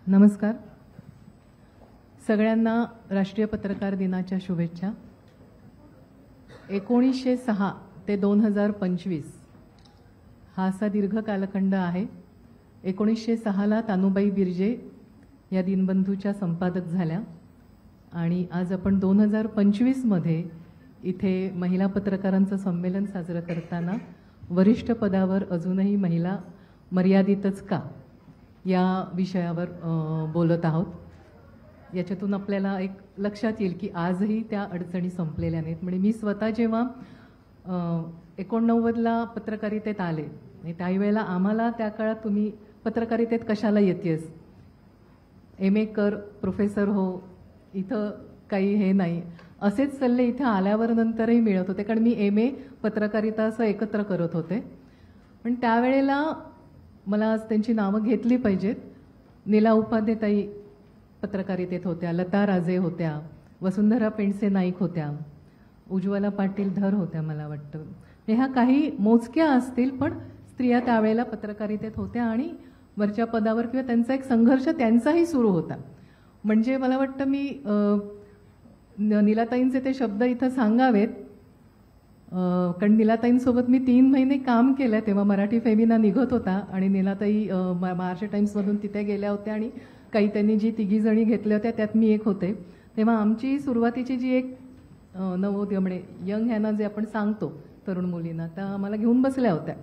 नमस्कार. सगळ्यांना राष्ट्रीय पत्रकार दिनाच्या शुभेच्छा. 1906 ते 2025 हा असा दीर्घ कालखंड आहे. 1906ला तानुबाई बिर्जे या दीनबंधूच्या संपादक झाल्या आणि आज आपण 2025मध्ये इथे महिला पत्रकारांचं संमेलन साजरं करताना वरिष्ठ पदावर अजूनही महिला मर्यादितच का या विषयावर बोलत आहोत. याच्यातून आपल्याला एक लक्षात येईल की आजही त्या अडचणी संपलेल्या नाहीत. म्हणजे मी स्वतः जेव्हा 89ला पत्रकारितेत आले आणि त्यावेळेला आम्हाला त्या काळात तुम्ही पत्रकारितेत कशाला येतेस, MA कर, प्रोफेसर हो, इथं काही हे नाही, असेच सल्ले इथे आल्यावर नंतरही मिळत होते. कारण मी MA पत्रकारिता असं एकत्र करत होते. पण त्यावेळेला मला आज त्यांची नावं घेतली पाहिजेत. नीला उपाध्यायताई पत्रकारितेत होत्या, लता राजे होत्या, वसुंधरा पेंडसे नाईक होत्या, उज्ज्वला पाटील धर होत्या मला वाटतं. ह्या काही मोजक्या असतील पण स्त्रिया त्यावेळेला पत्रकारितेत होत्या आणि वरच्या पदावर किंवा त्यांचा एक संघर्ष त्यांचाही सुरू होता. म्हणजे मला वाटतं मी नीलाताईंचे ते शब्द इथं सांगावेत. कारण नीलाताईंसोबत मी 3 महिने काम केलं. तेव्हा मराठी फेमिना निघत होता आणि नीलाताई महाराष्ट्र टाइम्समधून तिथे गेल्या होत्या आणि काही त्यांनी जी 3 जणी घेतल्या होत्या त्यात मी एक होते. तेव्हा आमची सुरुवातीची जी एक नवोदय म्हणजे यंग ह्यांना जे आपण सांगतो तरुण मुलींना, त्या आम्हाला घेऊन बसल्या होत्या.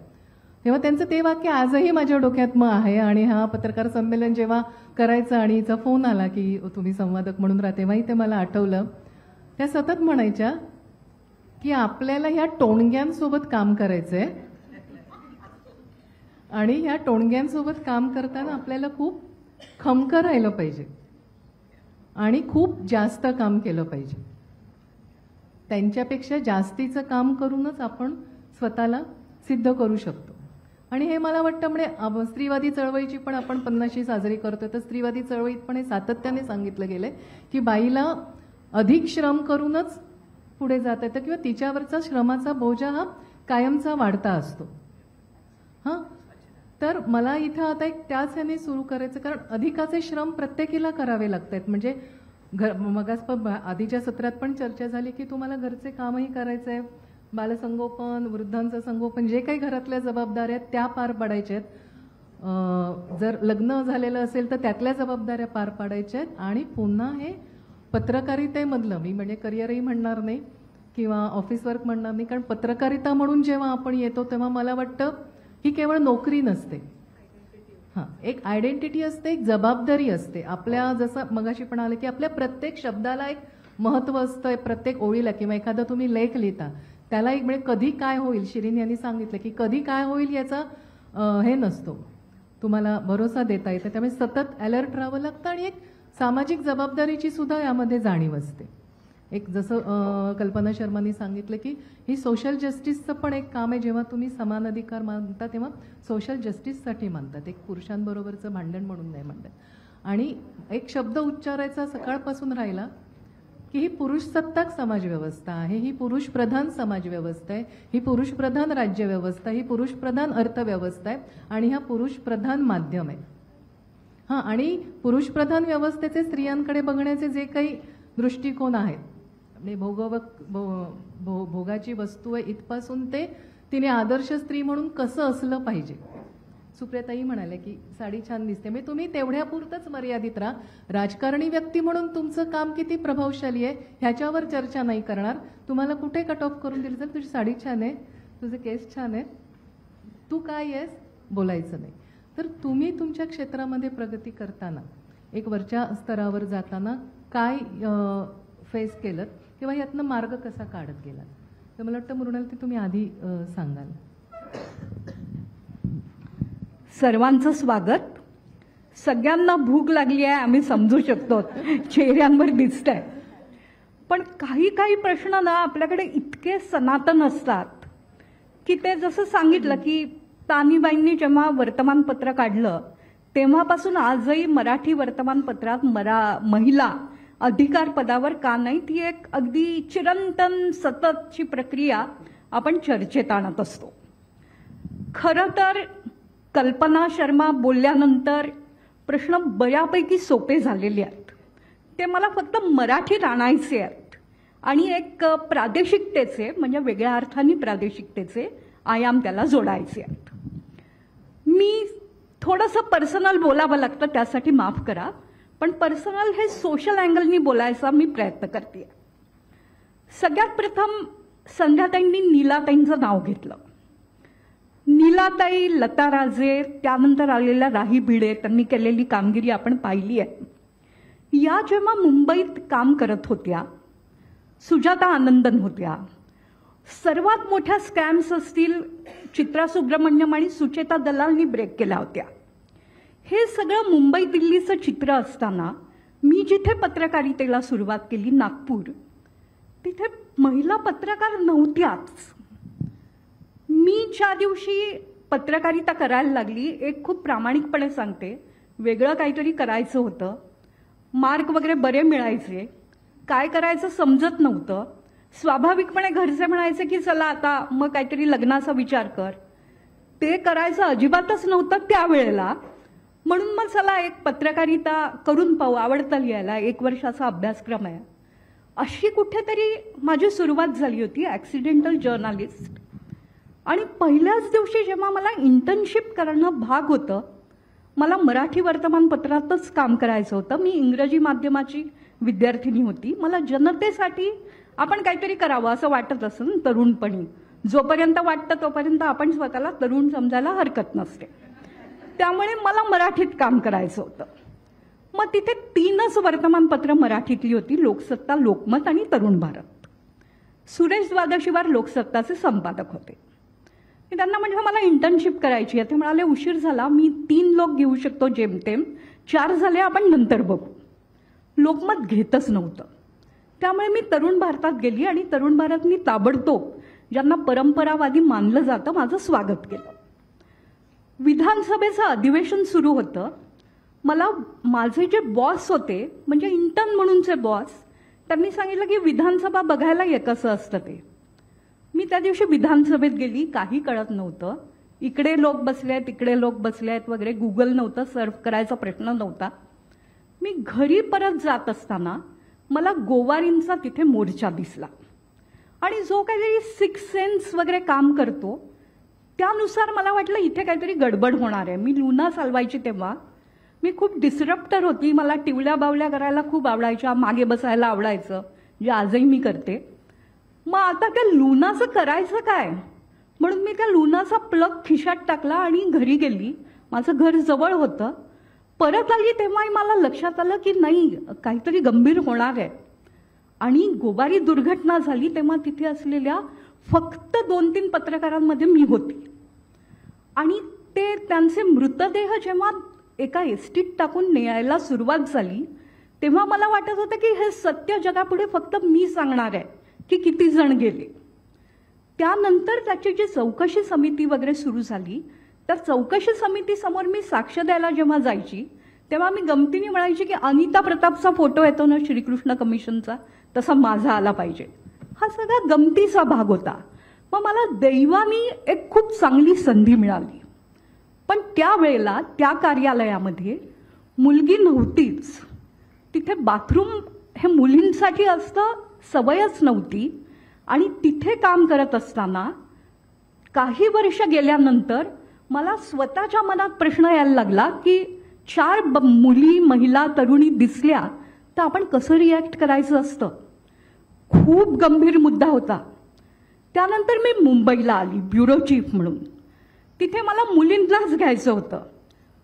तेव्हा त्यांचं ते वाक्य आजही माझ्या डोक्यात आहे. आणि हा पत्रकार संमेलन जेव्हा करायचं आणि हिचा फोन आला की तुम्ही संवादक म्हणून राहा, तेव्हाही ते मला आठवलं. त्या सतत म्हणायच्या की आपल्याला ह्या टोणग्यांसोबत काम करायचंय आणि ह्या टोणग्यांसोबत काम करताना आपल्याला खूप खमकर राहिलं पाहिजे आणि खूप जास्त काम केलं पाहिजे. त्यांच्यापेक्षा जास्तीचं काम करूनच आपण स्वतःला सिद्ध करू शकतो. आणि हे मला वाटतं म्हणजे स्त्रीवादी चळवळीची पण आपण 50शी साजरी करतोय, तर स्त्रीवादी चळवळीत पण हे सातत्याने सांगितलं गेलंय की बाईला अधिक श्रम करूनच पुढे जात येतं किंवा तिच्यावरचा श्रमाचा बोजा हा कायमचा वाढता असतो. हां, तर मला इथं आता एक त्याच ह्याने सुरू करायचं, कारण अधिकाचे श्रम प्रत्येकीला करावे लागतात. म्हणजे मगाच आधीच्या सत्रात पण चर्चा झाली की तुम्हाला घरचे कामही करायचं आहे, बालसंगोपन, वृद्धांचं संगोपन, जे काही घरातल्या जबाबदाऱ्या आहेत त्या पार पाडायच्या आहेत. जर लग्न झालेलं असेल तर त्यातल्या जबाबदाऱ्या पार पाडायच्या आहेत. आणि पुन्हा हे पत्रकारितेमधलं, मी म्हणजे करिअरही म्हणणार नाही किंवा ऑफिस वर्क म्हणणार नाही, कारण पत्रकारिता म्हणून जेव्हा आपण येतो तेव्हा मला वाटतं ही केवळ नोकरी नसते. हां, एक आयडेंटिटी असते, एक जबाबदारी असते. आपल्या जसं मगाशी पण आलं की आपल्या प्रत्येक शब्दाला एक महत्त्व असतं, प्रत्येक ओळीला किंवा एखादा तुम्ही लेख लिहिता त्याला एक म्हणजे कधी काय होईल, शिरीन यांनी सांगितलं की कधी काय होईल याचा हे नसतो, तुम्हाला भरोसा देता येतं. त्यामुळे सतत अलर्ट राहावं लागतं आणि एक सामाजिक जबाबदारीची सुद्धा यामध्ये जाणीव असते. एक जसं कल्पना शर्मांनी सांगितलं की ही सोशल जस्टिसचं पण एक काम आहे. जेव्हा तुम्ही समान अधिकार मानता तेव्हा सोशल जस्टिससाठी मानतात, एक पुरुषांबरोबरचं भांडण म्हणून नाही मानतात. आणि एक शब्द उच्चारायचा सकाळपासून राहिला की ही पुरुषसत्ताक समाजव्यवस्था आहे, ही पुरुषप्रधान समाजव्यवस्था आहे, ही पुरुषप्रधान राज्यव्यवस्था, ही पुरुषप्रधान अर्थव्यवस्था आहे आणि हा पुरुषप्रधान माध्यम आहे. हां, आणि पुरुषप्रधान व्यवस्थेचे स्त्रियांकडे बघण्याचे जे काही दृष्टिकोन आहेत, म्हणजे भोगाची वस्तू आहे इथपासून ते तिने आदर्श स्त्री म्हणून कसं असलं पाहिजे. सुप्रियाताई म्हणाले की साडी छान दिसते, म्हणजे तुम्ही तेवढ्यापुरतंच मर्यादित राहा. राजकारणी व्यक्ती म्हणून तुमचं काम किती प्रभावशाली आहे ह्याच्यावर चर्चा नाही करणार. तुम्हाला कुठे कट ऑफ करून दिलं तर तुझी साडी छान आहे, तुझे केस छान आहेत, तू काय आहेस बोलायचं नाही. तर तुम्ही तुमच्या क्षेत्रामध्ये प्रगती करताना, एक वरच्या स्तरावर जाताना काय फेस केलं किंवा यातनं मार्ग कसा काढत गेला, तर मला वाटतं मृणाल ते तुम्ही आधी सांगाल. सर्वांचं स्वागत. सगळ्यांना भूक लागली आहे आम्ही समजू शकतो, चेहऱ्यांवर दिसतंय. पण काही काही प्रश्न ना आपल्याकडे इतके सनातन असतात की ते जसं सांगितलं की तानीबाईंनी जेव्हा वर्तमानपत्र काढलं तेव्हापासून आजही मराठी वर्तमानपत्रात महिला अधिकार पदावर का नाही, ती एक अगदी चिरंतन सततची प्रक्रिया आपण चर्चेत आणत असतो. खरं तर कल्पना शर्मा बोलल्यानंतर प्रश्न बऱ्यापैकी सोपे झालेले आहेत. ते मला फक्त मराठीत आणायचे आहेत आणि एक प्रादेशिकतेचे म्हणजे वेगळ्या अर्थाने प्रादेशिकतेचे आयाम त्याला जोडायचे आहेत. मी थोडंसं पर्सनल बोलावं लागतं त्यासाठी माफ करा, पण पर्सनल हे सोशल अँगलनी बोलायचा मी प्रयत्न करते. सगळ्यात प्रथम संध्याताईंनी नीलाताईंचं नाव घेतलं. नीलाताई, लता राजे, त्यानंतर आलेल्या राही भिडे, त्यांनी केलेली कामगिरी आपण पाहिली आहे. या जेव्हा मुंबईत काम करत होत्या, सुजाता आनंदन होत्या, सर्वात मोठ्या स्कॅम्स असतील चित्रा सुब्रमण्यम आणि सुचेता दलालनी ब्रेक केल्या होत्या. हे सगळं मुंबई दिल्लीचं चित्र असताना मी जिथे पत्रकारितेला सुरुवात केली नागपूर, तिथे महिला पत्रकार नव्हत्याच. मी ज्या दिवशी पत्रकारिता करायला लागली, एक खूप प्रामाणिकपणे सांगते, वेगळं काहीतरी करायचं होतं. मार्क वगैरे बरे मिळायचे, काय करायचं समजत नव्हतं. स्वाभाविकपणे घरचे म्हणायचे की चला आता मग काहीतरी लग्नाचा विचार कर. ते करायचं अजिबातच नव्हतं त्यावेळेला. म्हणून मग चला एक पत्रकारिता करून पाहू, आवडतं लिहायला, 1 वर्षाचा अभ्यासक्रम आहे. अशी कुठेतरी माझी सुरुवात झाली होती ॲक्सिडेंटल जर्नलिस्ट. आणि पहिल्याच दिवशी जेव्हा मला इंटर्नशिप करणं भाग होतं, मला मराठी वर्तमानपत्रातच काम करायचं होतं. मी इंग्रजी माध्यमाची विद्यार्थिनी होती. मला जनतेसाठी आपण काहीतरी करावं असं वाटत असं तरुणपणी. जोपर्यंत वाटतं तोपर्यंत आपण स्वतःला तरुण समजायला हरकत नसते. त्यामुळे मला मराठीत काम करायचं होतं. मग तिथे 3च वर्तमानपत्र मराठीतली होती, लोकसत्ता, लोकमत आणि तरुण भारत. सुरेश द्वादशीवार लोकसत्ताचे संपादक होते. मी त्यांना म्हटलं मला इंटर्नशिप करायची आहे. ते म्हणाले उशीर झाला, मी 3 लोक घेऊ शकतो जेमतेम, 4 झाले आपण नंतर बघू. लोकमत घेतच नव्हतं. त्यामुळे मी तरुण भारतात गेली आणि तरुण भारतनी ताबडतोब ज्यांना परंपरावादी मानलं जातं माझं स्वागत केलं. विधानसभेचं अधिवेशन सुरू होतं. मला माझे जे बॉस होते म्हणजे इंटर्न म्हणूनचे बॉस, त्यांनी सांगितलं की विधानसभा बघायला ये कसं असतं ते. मी त्या दिवशी विधानसभेत गेली, काही कळत नव्हतं. इकडे लोक बसले आहेत, तिकडे लोक बसले आहेत वगैरे. गुगल नव्हतं, सर्व करायचा प्रश्न नव्हता. मी घरी परत जात असताना मला गोवारींचा तिथे मोर्चा दिसला आणि जो काहीतरी 6 सेन्स वगैरे काम करतो त्यानुसार मला वाटलं इथे काहीतरी गडबड होणार आहे. मी लुना चालवायची तेव्हा. मी खूप डिस्रप्टर होती. मला टिवल्या बावल्या करायला खूप आवडायच्या, मागे बसायला आवडायचं, जे आजही मी करते. मग आता त्या लुनाचं करायचं काय म्हणून मी त्या लुनाचा प्लग खिशात टाकला आणि घरी गेली. माझं घर जवळ होतं. परत आली तेव्हाही मला लक्षात आलं की नाही, काहीतरी गंभीर होणार आहे. आणि गोवारी दुर्घटना झाली तेव्हा तिथे असलेल्या फक्त 2-3 पत्रकारांमध्ये मी होती. आणि ते त्यांचे मृतदेह जेव्हा एका एसटीत टाकून न्यायला सुरुवात झाली तेव्हा मला वाटत होतं की हे सत्य जगापुढे फक्त मी सांगणार आहे की किती जण गेले. त्यानंतर त्याची जी चौकशी समिती वगैरे सुरू झाली, त्या चौकशी समितीसमोर मी साक्ष द्यायला जेव्हा जायची तेव्हा मी गमतीने म्हणायची की अनिता प्रतापचा फोटो येतो ना श्रीकृष्ण कमिशनचा, तसा माझा आला पाहिजे. हा सगळा गमतीचा भाग होता. मग मला दैवानी एक खूप चांगली संधी मिळाली. पण त्यावेळेला त्या कार्यालयामध्ये मुलगी नव्हतीच. तिथे बाथरूम हे मुलींसाठी असतं, सवयच नव्हती. आणि तिथे काम करत असताना काही वर्ष गेल्यानंतर मला स्वतःच्या मनात प्रश्न यायला लागला की 4 मुली, महिला, तरुणी दिसल्या तर आपण कसं रिॲक्ट करायचं असतं. खूप गंभीर मुद्दा होता. त्यानंतर मी मुंबईला आली ब्युरो चीफ म्हणून. तिथे मला मुलींनाच घ्यायचं होतं,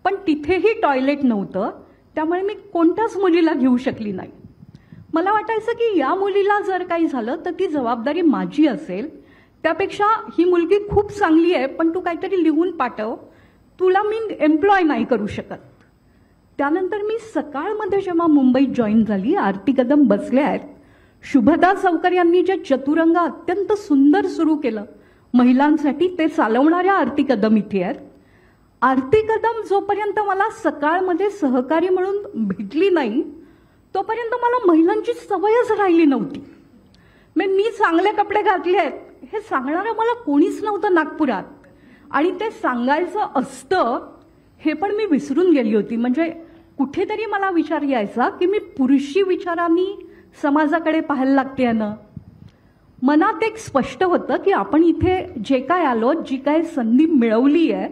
पण तिथेही टॉयलेट नव्हतं. त्यामुळे मी कोणत्याच मुलीला घेऊ शकली नाही. मला वाटायचं की या मुलीला जर काही झालं तर ती जबाबदारी माझी असेल. त्यापेक्षा ही मुलगी खूप चांगली आहे, पण तू काहीतरी लिहून पाठव, तुला मी एम्प्लॉय नाही करू शकत. त्यानंतर मी सकाळमध्ये जेव्हा मुंबईत जॉईन झाली, आरती कदम बसले आहेत. शुभदा चौकर यांनी जे चतुरंग अत्यंत सुंदर सुरू केलं महिलांसाठी, ते चालवणाऱ्या आरती कदम इथे आहेत. आरती कदम जोपर्यंत मला सकाळमध्ये सहकारी म्हणून भेटली नाही तोपर्यंत मला महिलांची सवयच राहिली नव्हती. मी चांगले कपडे घातले आहेत हे सांगणारं मला कोणीच नव्हतं नागपुरात. आणि ते सांगायचं असतं हे पण मी विसरून गेली होती. म्हणजे कुठेतरी मला विचार यायचा की मी पुरुषी विचारांनी समाजाकडे पाहायला लागते ना. मनात एक स्पष्ट होतं की आपण इथे जे काय आलो, जी काय संधी मिळवली आहे,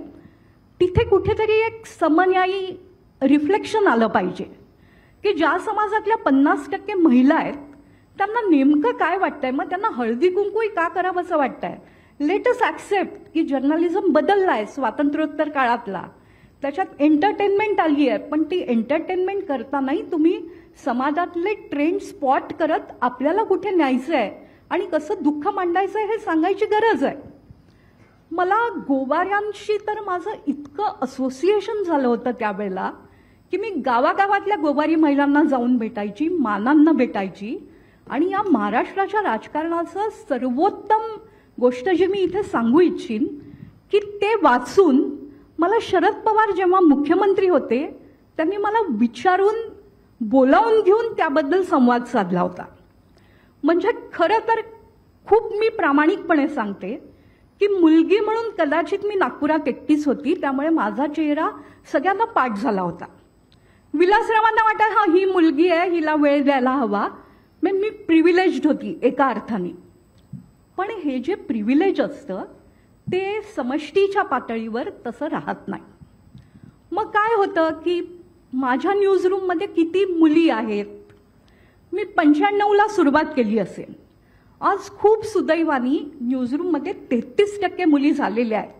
तिथे कुठेतरी एक समन्यायी रिफ्लेक्शन आलं पाहिजे की ज्या समाजातल्या 50% महिला आहेत त्यांना नेमकं काय वाटतंय, मग त्यांना हळदी कुंकूही का करावंसं वाटतंय. लेट अस ॲक्सेप्ट की जर्नलिझम बदलला आहे स्वातंत्र्योत्तर काळातला, त्याच्यात एंटरटेनमेंट आली आहे, पण ती एंटरटेनमेंट करतानाही तुम्ही समाजातले ट्रेंड स्पॉट करत आपल्याला कुठे न्यायचं आहे आणि कसं दुःख मांडायचं आहे हे सांगायची गरज आहे. मला गोवाऱ्यांशी तर माझं इतकं असोसिएशन झालं होतं त्यावेळेला की मी गावागावातल्या गोवारी महिलांना जाऊन भेटायची, मानांना भेटायची, आणि या महाराष्ट्राच्या राजकारणाचं सर्वोत्तम गोष्ट जी मी इथे सांगू इच्छिन की ते वाचून मला शरद पवार जेव्हा मुख्यमंत्री होते त्यांनी मला विचारून बोलावून घेऊन त्याबद्दल संवाद साधला होता. म्हणजे खरं तर खूप मी प्रामाणिकपणे सांगते की मुलगी म्हणून कदाचित मी नागपुरात एकटीच होती, त्यामुळे माझा चेहरा सगळ्यांना पाठ झाला होता. विलासरावांना वाटत हा ही मुलगी आहे, हिला वेळ द्यायला हवा. मी प्रिव्हिलेज्ड होती एका अर्थाने. पण हे जे प्रिव्हिलेज असतं ते समष्टीच्या पातळीवर तसं राहत नाही. मग काय होतं की माझ्या न्यूजरूममध्ये किती मुली आहेत, मी 95ला सुरुवात केली असेल, आज खूप सुदैवानी न्यूजरूममध्ये 33% मुली झालेल्या आहेत.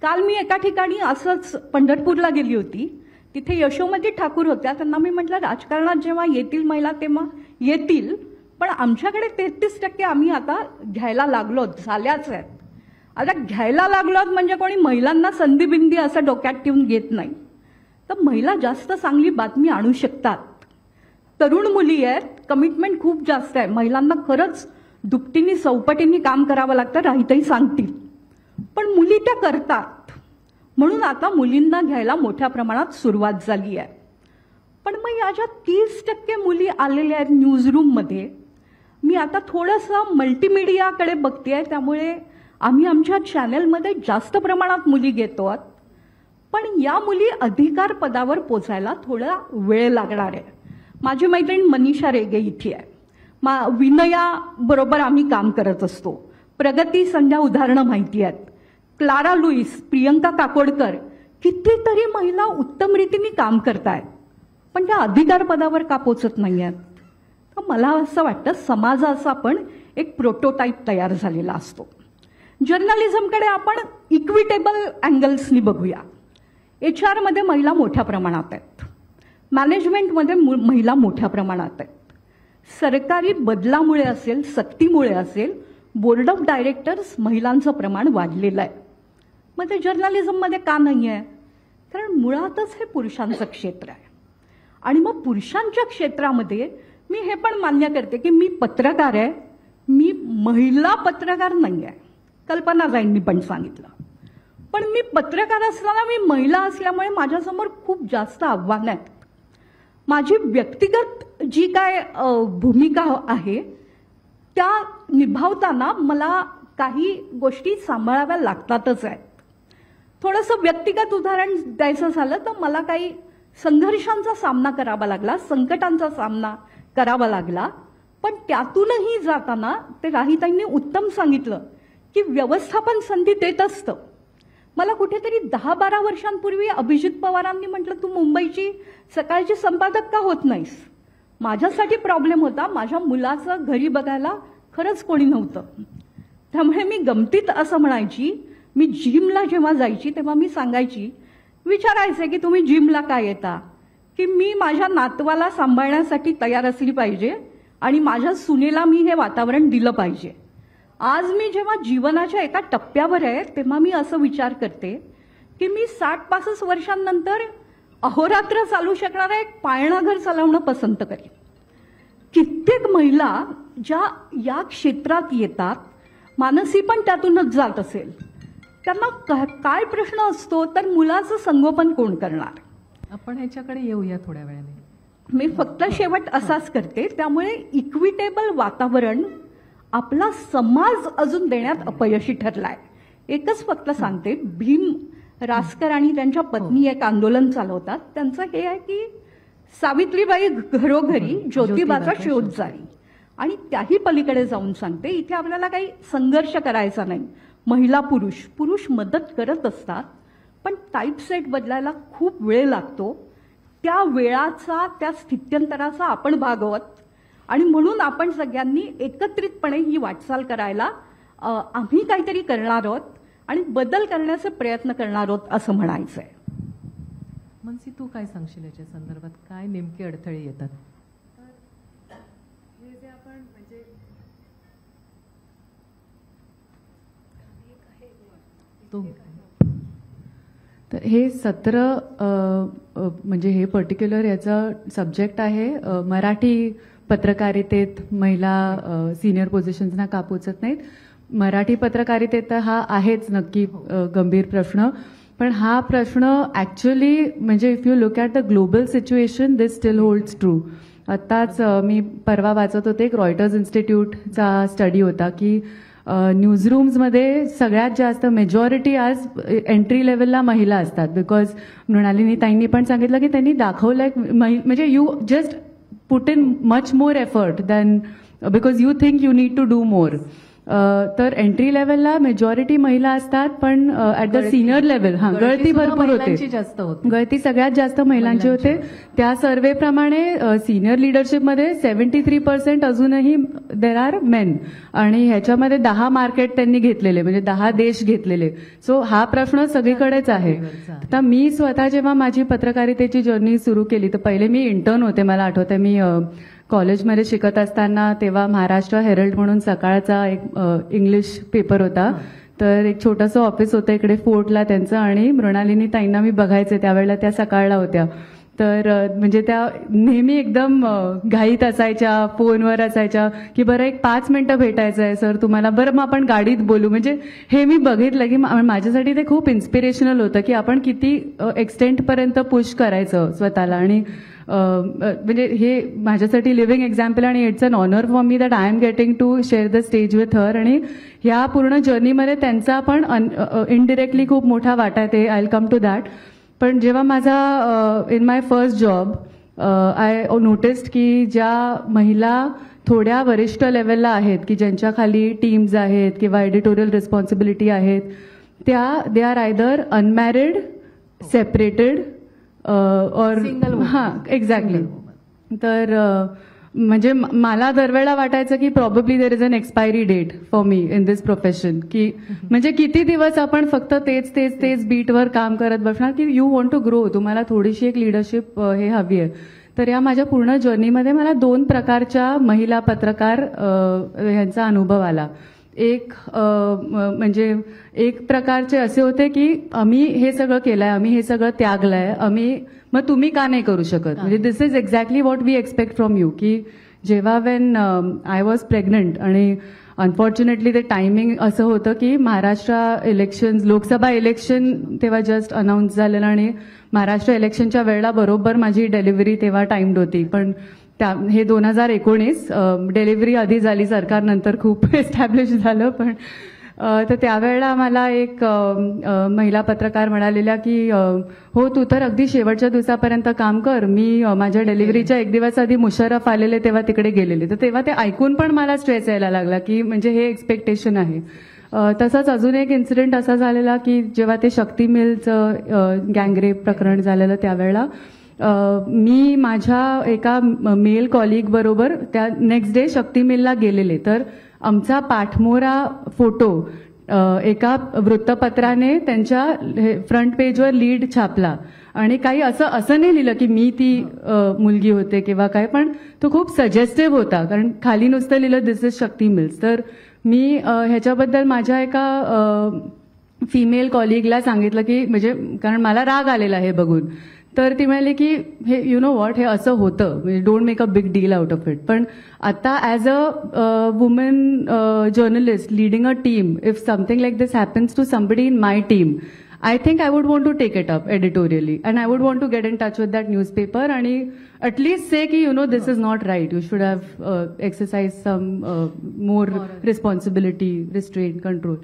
काल मी एका ठिकाणी असंच पंढरपूरला गेली होती, तिथे यशोमती ठाकूर होत्या. त्यांना मी म्हटलं राजकारणात जेव्हा येतील महिला तेव्हा येतील, पण आमच्याकडे 33% आम्ही आता घ्यायला लागलो झाल्याच आहेत. आता घ्यायला लागलो म्हणजे कोणी महिलांना संधीबिंदी असं डोक्यात ठेवून घेत नाही. तर महिला जास्त चांगली बातमी आणू शकतात. तरुण मुली आहेत, कमिटमेंट खूप जास्त आहे. महिलांना खरंच दुपटीने चौपटीने काम करावं लागतं, राहीतही सांगतील, पण मुली त्या करतात. म्हणून आता मुलींना घ्यायला मोठ्या प्रमाणात सुरुवात झाली आहे. पण मग या ज्या 30% मुली आलेल्या आहेत न्यूजरूममध्ये, मी आता थोडंसं मल्टीमीडियाकडे बघतेय, त्यामुळे आम्ही आमच्या चॅनलमध्ये जास्त प्रमाणात मुली घेतो आहोत. पण या मुली अधिकार पदावर पोचायला थोडा वेळ लागणार आहे. माझी मैत्रीण मनीषा रेगे इथे आहे, विनया बरोबर आम्ही काम करत असतो, प्रगती संध्या उदाहरणं माहिती आहेत, क्लारा लुईस, प्रियंका काकोडकर, कितीतरी महिला उत्तम रीतीने काम करतायत, पण त्या अधिकार पदावर का पोचत नाही आहेत. तर मला असं वाटतं समाजाचा पण एक प्रोटोटाईप तयार झालेला असतो. जर्नलिझमकडे आपण इक्विटेबल अँगल्सनी बघूया. HR मध्ये महिला मोठ्या प्रमाणात आहेत, मॅनेजमेंटमध्ये महिला मोठ्या प्रमाणात आहेत, सरकारी बदलामुळे असेल, सक्तीमुळे असेल, बोर्ड ऑफ डायरेक्टर्स महिलांचं प्रमाण वाढलेलं आहे. मग ते जर्नलिझममध्ये का नाही आहे? कारण मुळातच हे पुरुषांचं क्षेत्र आहे. आणि मग पुरुषांच्या क्षेत्रामध्ये मी हे पण मान्य करते की मी पत्रकार आहे, मी महिला पत्रकार नाही आहे. कल्पना जाईंनी पण सांगितलं. पण मी पत्रकार असताना मी महिला असल्यामुळे माझ्यासमोर खूप जास्त आव्हानं आहेत. माझी व्यक्तिगत जी काय भूमिका आहे त्या निभावताना मला काही गोष्टी सांभाळाव्या लागतातच आहेत. थोडंसं व्यक्तिगत उदाहरण द्यायचं झालं तर मला काही संघर्षांचा सामना करावा लागला, संकटांचा सामना करावा लागला. पण त्यातूनही जाताना ते राहीताईंनी उत्तम सांगितलं की व्यवस्थापन संधी देत असतं. मला कुठेतरी 10-12 वर्षांपूर्वी अभिजित पवारांनी म्हटलं तू मुंबईची सकाळची संपादक का होत नाहीस. माझ्यासाठी प्रॉब्लेम होता, माझ्या मुलाचं घरी बघायला खरंच कोणी नव्हतं. त्यामुळे मी गमतीत असं म्हणायची, मी जिमला जेव्हा जायची तेव्हा मी सांगायची, विचारायचे की तुम्ही जिमला काय येता, की मी माझ्या नातवाला सांभाळण्यासाठी तयार असली पाहिजे आणि माझ्या सुनेला मी हे वातावरण दिलं पाहिजे. आज मी जेव्हा जीवनाच्या एका टप्प्यावर आहे तेव्हा मी असं विचार करते की मी 60-65 वर्षांनंतर अहोरात्र चालू शकणारं एक पाळणाघर चालवणं पसंत करेन. कित्येक महिला ज्या या क्षेत्रात येतात, मानसी पण त्यातूनच जात असेल, त्यांना काय प्रश्न असतो तर मुलाचं संगोपन कोण करणार. आपण ह्याच्याकडे येऊया थोड्या वेळाने. मी फक्त शेवट असाच करते. त्यामुळे इक्विटेबल वातावरण आपला समाज अजून देण्यात अपयशी ठरलाय. एकच फक्त सांगते, भीम रासकर आणि त्यांच्या पत्नी एक आंदोलन चालवतात. त्यांचं हे आहे की सावित्रीबाई घरोघरी ज्योतिबाचा शोध जारी. आणि त्याही पलीकडे जाऊन सांगते, इथे आपल्याला काही संघर्ष करायचा नाही. महिला पुरुष मदत करत असतात, पण टाईपसेट बदलायला खूप वेळ लागतो. त्या वेळाचा, त्या स्थित्यंतराचा आपण भाग आहोत. आणि म्हणून आपण सगळ्यांनी एकत्रितपणे ही वाटचाल करायला आम्ही काहीतरी करणार आहोत आणि बदल करण्याचे प्रयत्न करणार आहोत असं म्हणायचंय. मनसी, तू काय सांगशील याच्या संदर्भात? काय नेमके अडथळे येतात? हे जे आपण म्हणजे तर हे सत्र म्हणजे हे पर्टिक्युलर याचं सब्जेक्ट आहे मराठी पत्रकारितेत महिला सिनियर पोझिशन्सना का पोचत नाहीत. मराठी पत्रकारितेत हा आहेच नक्की गंभीर प्रश्न, पण हा प्रश्न ॲक्च्युली म्हणजे if you look at the global situation this steel holds true. आत्ताच मी परवा वाचत होते, एक रॉयटर्स इन्स्टिट्यूटचा स्टडी होता की न्यूजरूम्समध्ये सगळ्यात जास्त मेजॉरिटी आज एंट्री लेवलला महिला असतात. बिकॉज मृणालिनी ताईंनी पण सांगितलं की त्यांनी दाखवलंय म्हणजे you just put in much more effort than because you think you need to do more. तर एंट्री लेवलला मेजॉरिटी महिला असतात, पण ॲट द सिनियर लेवल गळती भरपूर होते. गळती सगळ्यात जास्त महिलांची होते. त्या सर्वेप्रमाणे सिनियर लिडरशिपमध्ये 73% अजूनही देर आर मेन. आणि ह्याच्यामध्ये 10 मार्केट त्यांनी घेतलेले, म्हणजे 10 देश घेतलेले. सो हा प्रश्न सगळीकडेच आहे. आता मी स्वतः जेव्हा माझी पत्रकारितेची जर्नी सुरू केली, तर पहिले मी इंटर्न होते. मला आठवतंय मी कॉलेजमध्ये शिकत असताना तेव्हा महाराष्ट्र हेरल्ड म्हणून सकाळचा एक इंग्लिश पेपर होता. तर एक छोटंसं ऑफिस होतं इकडे फोर्टला त्यांचं, आणि मृणालिनी ताईंना मी बघायचे त्यावेळेला, त्या सकाळला होत्या. तर म्हणजे त्या नेहमी एकदम घाईत असायच्या, फोनवर असायच्या की बरं एक 5 मिनिटं भेटायचं आहे सर तुम्हाला, बरं मग आपण गाडीत बोलू. म्हणजे हे मी बघितलं की माझ्यासाठी ते खूप इन्स्पिरेशनल होतं की आपण किती एक्सटेंटपर्यंत पुश करायचं स्वतःला. आणि म्हणजे हे माझ्यासाठी लिव्हिंग एक्झाम्पल, आणि it's an honour for me that I am getting to share the stage with her. आणि ह्या पूर्ण जर्नीमध्ये त्यांचा पण इनडिरेक्टली खूप मोठा वाटा आहे, ते I will come to that. पण जेव्हा माझा in my first job I noticed की ज्या महिला थोड्या वरिष्ठ लेवलला आहेत, की ज्यांच्या खाली टीम्स आहेत किंवा एडिटोरियल रिस्पॉन्सिबिलिटी आहेत, त्या they are either unmarried, separated और हां एक्झॅक्टली. तर म्हणजे मला दरवेळेला वाटायचं की probably there is an expiry date for me in this profession. की म्हणजे किती दिवस आपण फक्त तेच बीटवर काम करत बसणार, की यू वॉन्ट टू ग्रो, तुम्हाला थोडीशी एक लिडरशिप हे हवी आहे. तर या माझ्या पूर्ण जर्नीमध्ये मला 2 प्रकारच्या महिला पत्रकार ह्यांचा अनुभव आला. एक म्हणजे एक प्रकारचे असे होते की आम्ही हे सगळं केलंय, आम्ही हे सगळं त्यागलंय, मग तुम्ही का नाही करू शकत. म्हणजे this is exactly what we expect from you. की जेव्हा वेन आय वॉज प्रेग्नंट, आणि अनफॉर्च्युनेटली ते टायमिंग असं होतं की महाराष्ट्र इलेक्शन, लोकसभा इलेक्शन तेव्हा जस्ट अनाऊन्स झालेलं, आणि महाराष्ट्र इलेक्शनच्या वेळेला बरोबर माझी डिलिव्हरी तेव्हा टाइम्ड होती. पण हे 2019 डिलिव्हरी आधी झाली, सरकारनंतर खूप एस्टॅब्लिश झालं. पण तर त्यावेळेला मला एक महिला पत्रकार म्हणालेल्या की हो तू तर अगदी शेवटच्या दिवसापर्यंत काम कर, मी माझ्या डिलिव्हरीच्या 1 दिवस आधी मुशर्रफ आलेले तेव्हा तिकडे गेलेले. तर तेव्हा ते ऐकून पण मला स्ट्रेस यायला लागला की म्हणजे हे एक्सपेक्टेशन आहे. तसंच अजून एक इन्सिडेंट असा झालेला की जेव्हा ते शक्ती मिलचं गँगरेप प्रकरण झालेलं त्यावेळेला मी माझ्या एका मेल कॉलिग बरोबर त्या नेक्स्ट डे शक्ती मिलला गेलेले. तर आमचा पाठमोरा फोटो एका वृत्तपत्राने त्यांच्या फ्रंट पेजवर लीड छापला, आणि काही असं नाही लिहिलं की मी ती मुलगी होते किंवा काय, पण तो खूप सजेस्टिव्ह होता, कारण खाली नुसतं लिहिलं दिस इज शक्ती मिल्स. तर मी ह्याच्याबद्दल माझ्या एका फिमेल कॉलिगला सांगितलं की म्हणजे कारण मला राग आलेला हे बघून. तर ती म्हणाली की हे यू नो व्हॉट, हे असं होतं, म्हणजे don't make a big deal out of it. पण आता as a woman journalist leading a team, if something like this happens to somebody in my team, I think I would want to take it up editorially, and I would want to get in touch with that newspaper and at least say ki, you know, this is not right. You should have exercised some more responsibility, restraint, control.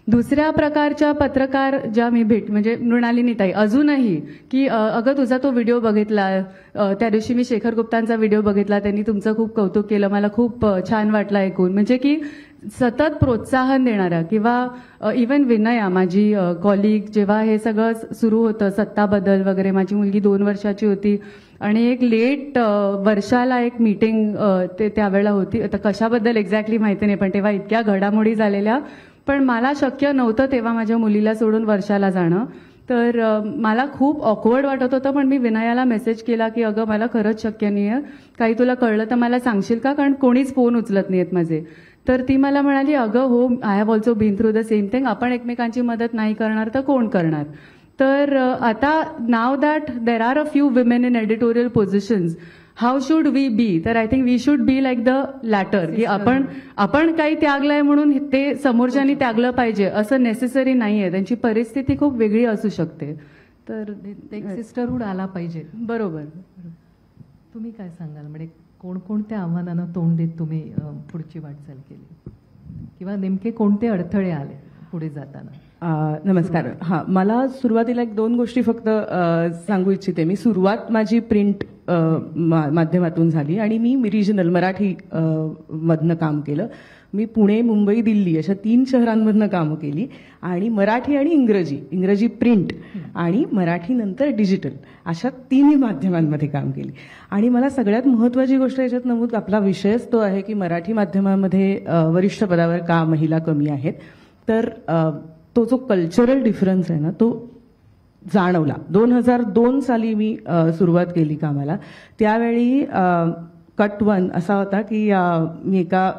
दुसऱ्या प्रकारच्या पत्रकार ज्या मी म्हणजे मृणालिनीताई अजूनही की अगं तुझा तो व्हिडिओ बघितला, त्या दिवशी मी शेखर गुप्तांचा व्हिडिओ बघितला, त्यांनी तुमचं खूप कौतुक केलं, मला खूप छान वाटलं ऐकून. म्हणजे की सतत प्रोत्साहन देणाऱ्या, किंवा इवन विनया माझी कॉलिग, जेव्हा हे सगळं सुरू होतं सत्ता बदल वगैरे, माझी मुलगी 2 वर्षाची होती आणि एक लेट वर्षाला एक मीटिंग ते त्यावेळेला होती. आता कशाबद्दल एक्झॅक्टली माहिती नाही, पण तेव्हा इतक्या घडामोडी झालेल्या, पण मला शक्य नव्हतं तेव्हा माझ्या मुलीला सोडून वर्षाला जाणं. तर मला खूप ऑकवर्ड वाटत होतं, पण मी विनयाला मेसेज केला की अगं मला खरंच शक्य नाही आहे, काही तुला कळलं तर मला सांगशील का, कारण कोणीच फोन उचलत नाहीयेत माझे. तर ती मला म्हणाली अगं हो, I have also been through the same thing, आपण एकमेकांची मदत नाही करणार तर कोण करणार. तर आता now that there are a few women in editorial positions, how should we be? तर I think we should be like the latter, की आपण काही त्यागलंय म्हणून ते समोरच्यानी त्यागलं पाहिजे असं नेसेसरी नाहीये. त्यांची परिस्थिती खूप वेगळी असू शकते. तर एक सिस्टरहूड आला पाहिजे. बरोबर. तुम्ही काय सांगाल, म्हणजे कोणकोणत्या आव्हानांना तोंड देत तुम्ही पुढची वाटचाल केली, किंवा नेमके कोणते अडथळे आले पुढे जाताना? नमस्कार. हां, मला सुरुवातीला 1-2 गोष्टी फक्त सांगू इच्छिते. मी सुरुवात माझी प्रिंट माध्यमातून झाली आणि मी रिजनल मराठी मधनं काम केलं. मी पुणे, मुंबई, दिल्ली अशा 3 शहरांमधनं कामं केली आणि मराठी आणि इंग्रजी प्रिंट आणि मराठी नंतर डिजिटल अशा 3 माध्यमांमध्ये काम केली. आणि मला सगळ्यात महत्त्वाची गोष्ट याच्यात नमूद, आपला विषयच तो आहे की मराठी माध्यमामध्ये वरिष्ठ पदावर का महिला कमी आहेत. तर तो जो कल्चरल डिफरन्स आहे ना, तो जाणवला. 2002 साली मी सुरुवात केली कामाला. त्यावेळी कट 1 असा होता की मी एका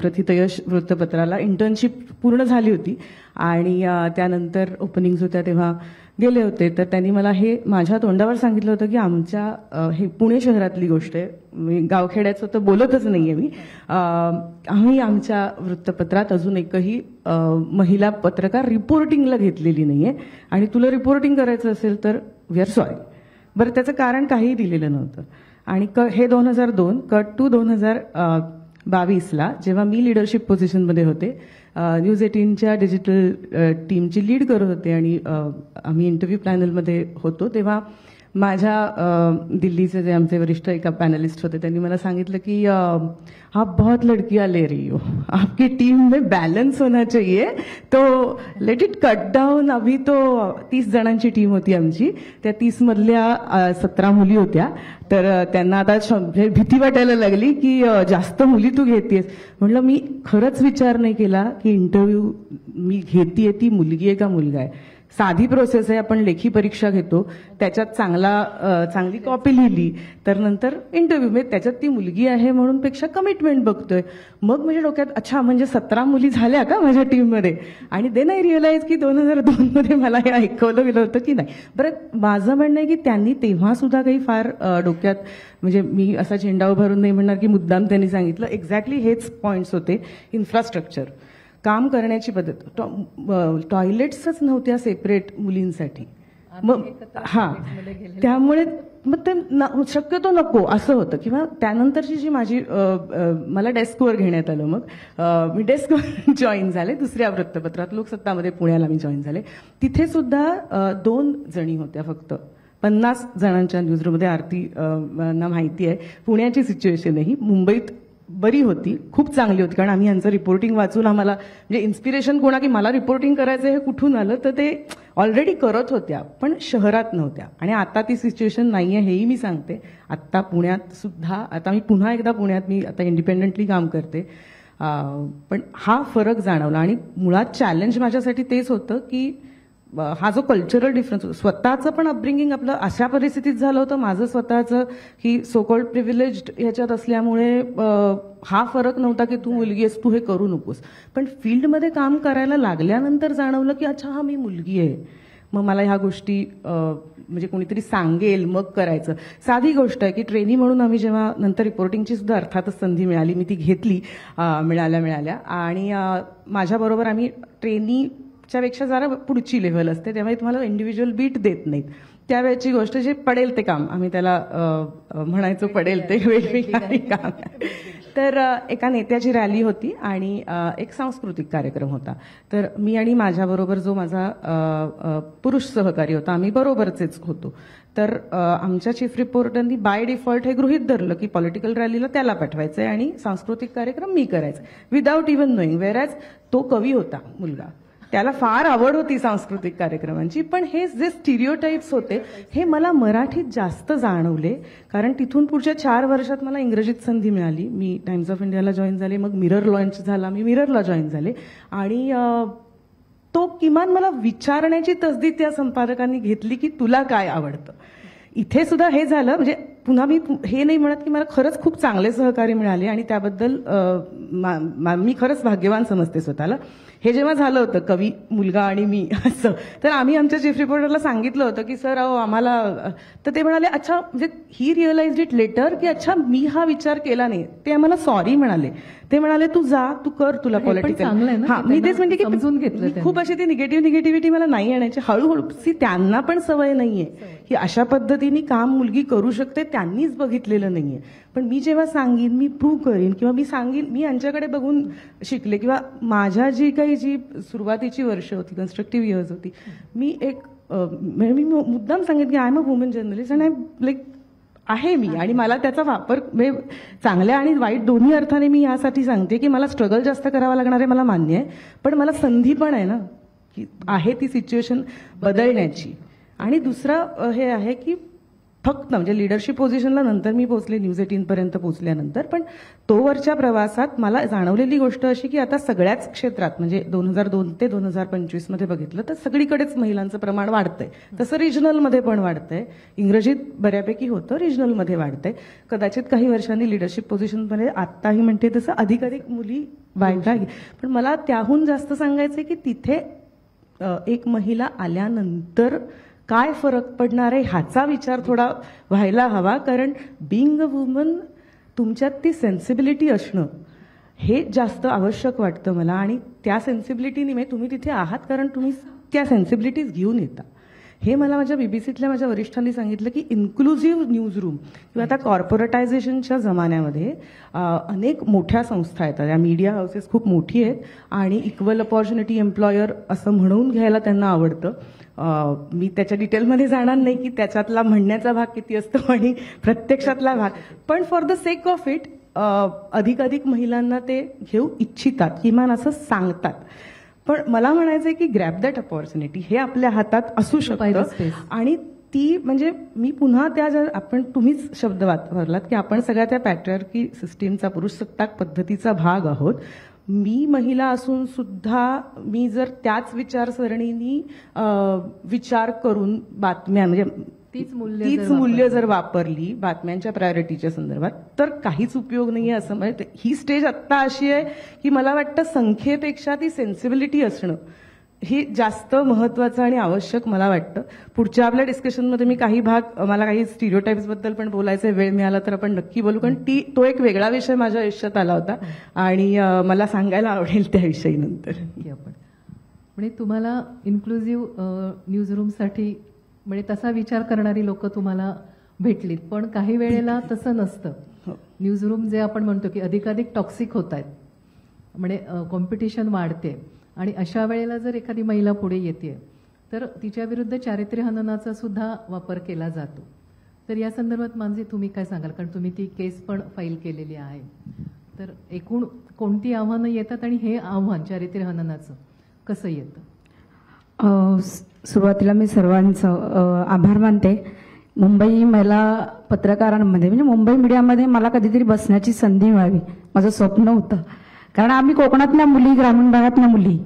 प्रथितयश वृत्तपत्राला इंटर्नशिप पूर्ण झाली होती आणि त्यानंतर ओपनिंग्स होत्या तेव्हा गेले होते. तर त्यांनी मला हे माझ्या तोंडावर सांगितलं होतं की आमच्या हे पुणे शहरातली गोष्ट आहे, मी गावखेड्याचं तर बोलतच नाहीये मी, आम्ही आमच्या वृत्तपत्रात अजून एकही महिला पत्रकार रिपोर्टिंगला घेतलेली नाहीये आणि तुला रिपोर्टिंग करायचं असेल तर वी आर सॉरी. बरं, त्याचं कारण काहीही दिलेलं नव्हतं. आणि हे 2002. कट टू 2022ला जेव्हा मी लिडरशिप पोझिशनमध्ये होते, न्यूज 18च्या डिजिटल टीमची लीड करत होते आणि आम्ही इंटरव्ह्यू पॅनलमध्ये होतो, तेव्हा माझ्या दिल्लीचे जे आमचे वरिष्ठ एका पॅनलिस्ट होते त्यांनी मला सांगितलं की आप बहुत लड़कियां ले रही हो, आपकी टीम में बैलेंस होना चाहिए, तो लेट इट कट डाऊन. अभी तो 30 जणांची टीम होती आमची, त्या 30 मधल्या 17 मुली होत्या. तर त्यांना आता भीती वाटायला लागली की जास्त मुली तू घेतेस. म्हटलं मी खरंच विचार नाही केला की इंटरव्ह्यू मी घेतीये ती मुलगी आहे का मुलगा आहे. साधी प्रोसेस आहे, आपण लेखी परीक्षा घेतो, त्याच्यात चांगली कॉपी लिहिली तर नंतर इंटरव्ह्यू, म्हणजे त्याच्यात ती मुलगी आहे म्हणून पेक्षा कमिटमेंट बघतोय. मग माझ्या डोक्यात अच्छा म्हणजे 17 मुली झाल्या का माझ्या टीममध्ये. आणि देन आय रिअलाइज की 2002 मध्ये मला हे ऐकवलं गेलं होतं की नाही. बरं, माझं म्हणणं आहे की त्यांनी तेव्हा सुद्धा काही फार डोक्यात, म्हणजे मी असा चेंडा उभारून नाही म्हणणार की मुद्दाम त्यांनी सांगितलं, एक्झॅक्टली हेच पॉइंट्स होते. इन्फ्रास्ट्रक्चर, काम करण्याची पद्धत, टॉयलेट्सच नव्हत्या सेपरेट मुलींसाठी. मग त्यामुळे मग ते शक्यतो नको असं होतं. किंवा त्यानंतरची जी माझी मला डेस्कवर घेण्यात आलं, मग मी डेस्कवर जॉईन झाले दुसऱ्या वृत्तपत्रात, लोकसत्तामध्ये पुण्याला मी जॉईन झाले. तिथे सुद्धा 2 जणी होत्या फक्त 50 जणांच्या न्यूजरूममध्ये. आरती ना माहिती आहे पुण्याची सिच्युएशनही. मुंबईत बरी होती, खूप चांगली होती, कारण आम्ही यांचं रिपोर्टिंग वाचून आम्हाला म्हणजे इन्स्पिरेशन कोणा की मला रिपोर्टिंग करायचं हे कुठून आलं, तर ते ऑलरेडी करत होत्या पण शहरात नव्हत्या. आणि आता ती सिच्युएशन नाहीये हेही मी सांगते. आत्ता पुण्यात सुद्धा, आता मी पुन्हा एकदा पुण्यात मी आता इंडिपेंडेंटली काम करते, पण हा फरक जाणवला. आणि मुळात चॅलेंज माझ्यासाठी तेच होतं की हा जो कल्चरल डिफरन्स, स्वतःचं पण अपब्रिंगिंग आपलं अशा परिस्थितीत झालं होतं, माझं स्वतःचं की सो कॉल्ड प्रिव्हिलेज्ड ह्याच्यात असल्यामुळे हा फरक नव्हता की तू मुलगी आहेस तू हे करू नकोस. पण फील्डमध्ये काम करायला लागल्यानंतर जाणवलं की अच्छा हा मी मुलगी आहे, मग मला ह्या गोष्टी म्हणजे कोणीतरी सांगेल मग करायचं. साधी गोष्ट आहे की ट्रेनी म्हणून आम्ही जेव्हा नंतर रिपोर्टिंगची सुद्धा अर्थातच संधी मिळाली, मी ती घेतली मिळाल्या आणि माझ्याबरोबर आम्ही ट्रेनीच्या पेक्षा जरा पुढची लेव्हल असते, त्यामुळे तुम्हाला इंडिव्हिज्युअल बीट देत नाहीत. त्यावेळेची गोष्ट जे पडेल ते काम, आम्ही त्याला म्हणायचो पडेल ते वेगवेगळी काम तर एका नेत्याची रॅली होती आणि एक सांस्कृतिक कार्यक्रम होता. तर मी आणि माझ्याबरोबर जो माझा पुरुष सहकारी होता, आम्ही बरोबरचेच होतो. तर आमच्या चीफ रिपोर्टरनी बाय डिफॉल्ट हे गृहीत धरलं की पॉलिटिकल रॅलीला त्याला पाठवायचंय आणि सांस्कृतिक कार्यक्रम मी करायचा, विदाऊट इव्हन नोईंग. वेअरॅज तो कवी होता मुलगा, त्याला फार आवड होती सांस्कृतिक कार्यक्रमांची. पण हे जे स्टिरिओटाइप्स होते हे मला मराठीत जास्त जाणवले, कारण तिथून पुढच्या 4 वर्षात मला इंग्रजीत संधी मिळाली. मी टाइम्स ऑफ इंडियाला जॉईन झाले, मग मिरर लॉन्च झाला, मी मिररला जॉईन झाले आणि तो किमान मला विचारण्याची तसदी त्या संपादकांनी घेतली की तुला काय आवडतं. इथे सुद्धा हे झालं. म्हणजे पुन्हा मी हे नाही म्हणत की मला खरंच खूप चांगले सहकारी मिळाले आणि त्याबद्दल मी खरंच भाग्यवान समजते स्वतःला. हे जेव्हा झालं होतं कवी मुलगा आणि मी असं, तर आम्ही आमच्या चीफ रिपोर्टरला सांगितलं होतं की सर आम्हाला, तर ते म्हणाले अच्छा, म्हणजे ही रिअलाइज्ड इट लेटर की अच्छा मी हा विचार केला नाही. ते आम्हाला सॉरी म्हणाले. ते म्हणाले तू जा, तू कर, तुला पॉलिटिकल. हा, मी तेच म्हणते की समजून घेतलं. खूप अशी ती निगेटिव्हिटी मला नाही आणायची. हळूहळू त्यांना पण सवय नाहीये की अशा पद्धतीने काम मुलगी करू शकते, त्यांनीच बघितलेलं नाहीये. पण मी जेव्हा सांगीन, मी प्रूव्ह करीन किंवा मी सांगीन, मी यांच्याकडे बघून शिकले किंवा माझ्या जी सुरुवातीची वर्ष होती, कन्स्ट्रक्टिव्ह इयर्स होती, मी मी मुद्दाम सांगितलं की I am a woman journalist and I like आहे मी, आणि मला त्याचा वापर चांगल्या आणि वाईट दोन्ही अर्थाने मी यासाठी सांगते की मला स्ट्रगल जास्त करावा लागणार आहे, मला मान्य आहे. पण मला संधी पण आहे ना, की आहे ती सिच्युएशन बदलण्याची. आणि दुसरं हे आहे की फक्त म्हणजे लिडरशिप पोझिशनला नंतर मी पोहोचले, न्यूज 18 पर्यंत पोहोचल्यानंतर. पण तोवरच्या प्रवासात मला जाणवलेली गोष्ट अशी की आता सगळ्याच क्षेत्रात, म्हणजे 2002 ते 2025 मध्ये बघितलं तर सगळीकडेच महिलांचं प्रमाण वाढतंय. तसं रिजनलमध्ये पण वाढतंय. इंग्रजीत बऱ्यापैकी होतं, रिजनलमध्ये वाढतंय. कदाचित काही वर्षांनी लिडरशिप पोझिशनमध्ये आत्ताही म्हणते तसं अधिकाधिक मुली बायका. पण मला त्याहून जास्त सांगायचं की तिथे एक महिला आल्यानंतर काय फरक पडणार आहे ह्याचा विचार थोडा व्हायला हवा. कारण बिंग अ वुमन तुमच्यात ती सेन्सिबिलिटी असणं हे जास्त आवश्यक वाटतं मला. आणि त्या सेन्सिबिलिटीने तुम्ही तिथे आहात कारण तुम्ही त्या सेन्सिबिलिटीज घेऊन येता. हे मला माझ्या बीबीसीतल्या माझ्या वरिष्ठांनी सांगितलं की इन्क्लुझिव्ह न्यूज रूम किंवा आता कॉर्पोरेटायझेशनच्या जमान्यामध्ये अनेक मोठ्या संस्था येतात, या मीडिया हाऊसेस खूप मोठी आहेत आणि इक्वल अपॉर्च्युनिटी एम्प्लॉयर असं म्हणून घ्यायला त्यांना आवडतं. मी त्याच्या डिटेलमध्ये जाणार नाही की त्याच्यातला म्हणण्याचा भाग किती असतो आणि प्रत्यक्षातला भाग, पण for the sake of it अधिकाधिक महिलांना ते घेऊ इच्छितात, किमान असं सांगतात. पण मला म्हणायचंय की ग्रॅब दॅट अपॉर्च्युनिटी हे आपल्या हातात असू शकतं. आणि ती म्हणजे मी पुन्हा त्या आपण तुम्हीच शब्द वापरलात की आपण सगळ्या त्या पॅट्रिआर्की सिस्टीमचा, पुरुषसत्ताक पद्धतीचा भाग आहोत. मी महिला असून सुद्धा मी जर त्याच विचारसरणीनी विचार करून बातम्या म्हणजे तीच मूल्य जर वापरली बातम्यांच्या प्रायोरिटीच्या संदर्भात तर काहीच उपयोग नाहीये असं. म्हणजे ही स्टेज आत्ता अशी आहे की मला वाटतं संख्येपेक्षा ती सेन्सिबिलिटी असणं हे जास्त महत्वाचं आणि आवश्यक मला वाटतं. पुढच्या आपल्या डिस्कशनमध्ये मी काही भाग, मला काही स्टिरिओटाइप्स बद्दल पण बोलायचं, वेळ मिळाला तर आपण नक्की बोलू, कारण तो एक वेगळा विषय माझ्या आयुष्यात आला होता आणि मला सांगायला आवडेल त्याविषयी नंतर. आपण म्हणजे तुम्हाला इन्क्लुझिव्ह न्यूज रूमसाठी म्हणजे तसा विचार करणारी लोक तुम्हाला भेटलीत, पण काही वेळेला तसं नसतं. न्यूज रूम जे आपण म्हणतो की अधिकाधिक टॉक्सिक होत आहेत, म्हणजे कॉम्पिटिशन वाढते आणि अशा वेळेला जर एखादी महिला पुढे येते तर तिच्या विरुद्ध चारित्र्य हननाचा सुद्धा वापर केला जातो. तर या संदर्भात मानसी तुम्ही काय सांगाल, कारण तुम्ही ती केस पण फाईल केलेली आहे. तर एकूण कोणती आव्हानं येतात आणि हे आव्हान चारित्र्य हननाचं कसं येतं? सुरुवातीला मी सर्वांचं आभार मानते. मुंबई महिला पत्रकारांमध्ये म्हणजे मुंबई मीडियामध्ये मला कधीतरी बसण्याची संधी मिळावी, माझं स्वप्न होतं. कारण आम्ही कोकणातल्या मुली, ग्रामीण भागातल्या मुली,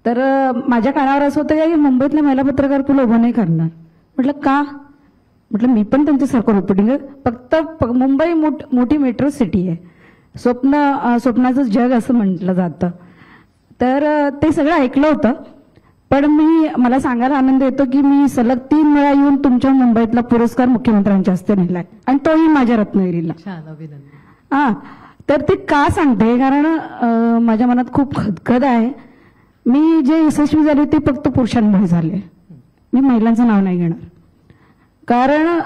तर माझ्या कानावर असं होतं की मुंबईतल्या महिला पत्रकार तुला उभं नाही करणार. म्हटलं का? म्हटलं मी पण त्यांच्यासारखं रिपोर्टिंग, फक्त मुंबई मोठी मेट्रो सिटी आहे, स्वप्नाचं जग असं म्हटलं जातं. तर ते सगळं ऐकलं होतं. पण मला सांगायला आनंद येतो की मी सलग 3 वेळा येऊन तुमच्या मुंबईतला पुरस्कार मुख्यमंत्र्यांच्या हस्ते नेलाय आणि तोही माझ्या रत्नागिरीला. छान, अभिनंदन. तर ते का सांगते, कारण माझ्या मनात खूप खदखद आहे. मी जे यशस्वी झाले ते फक्त पुरुषांमुळे झाले, मी महिलांचं नाव नाही घेणार. कारण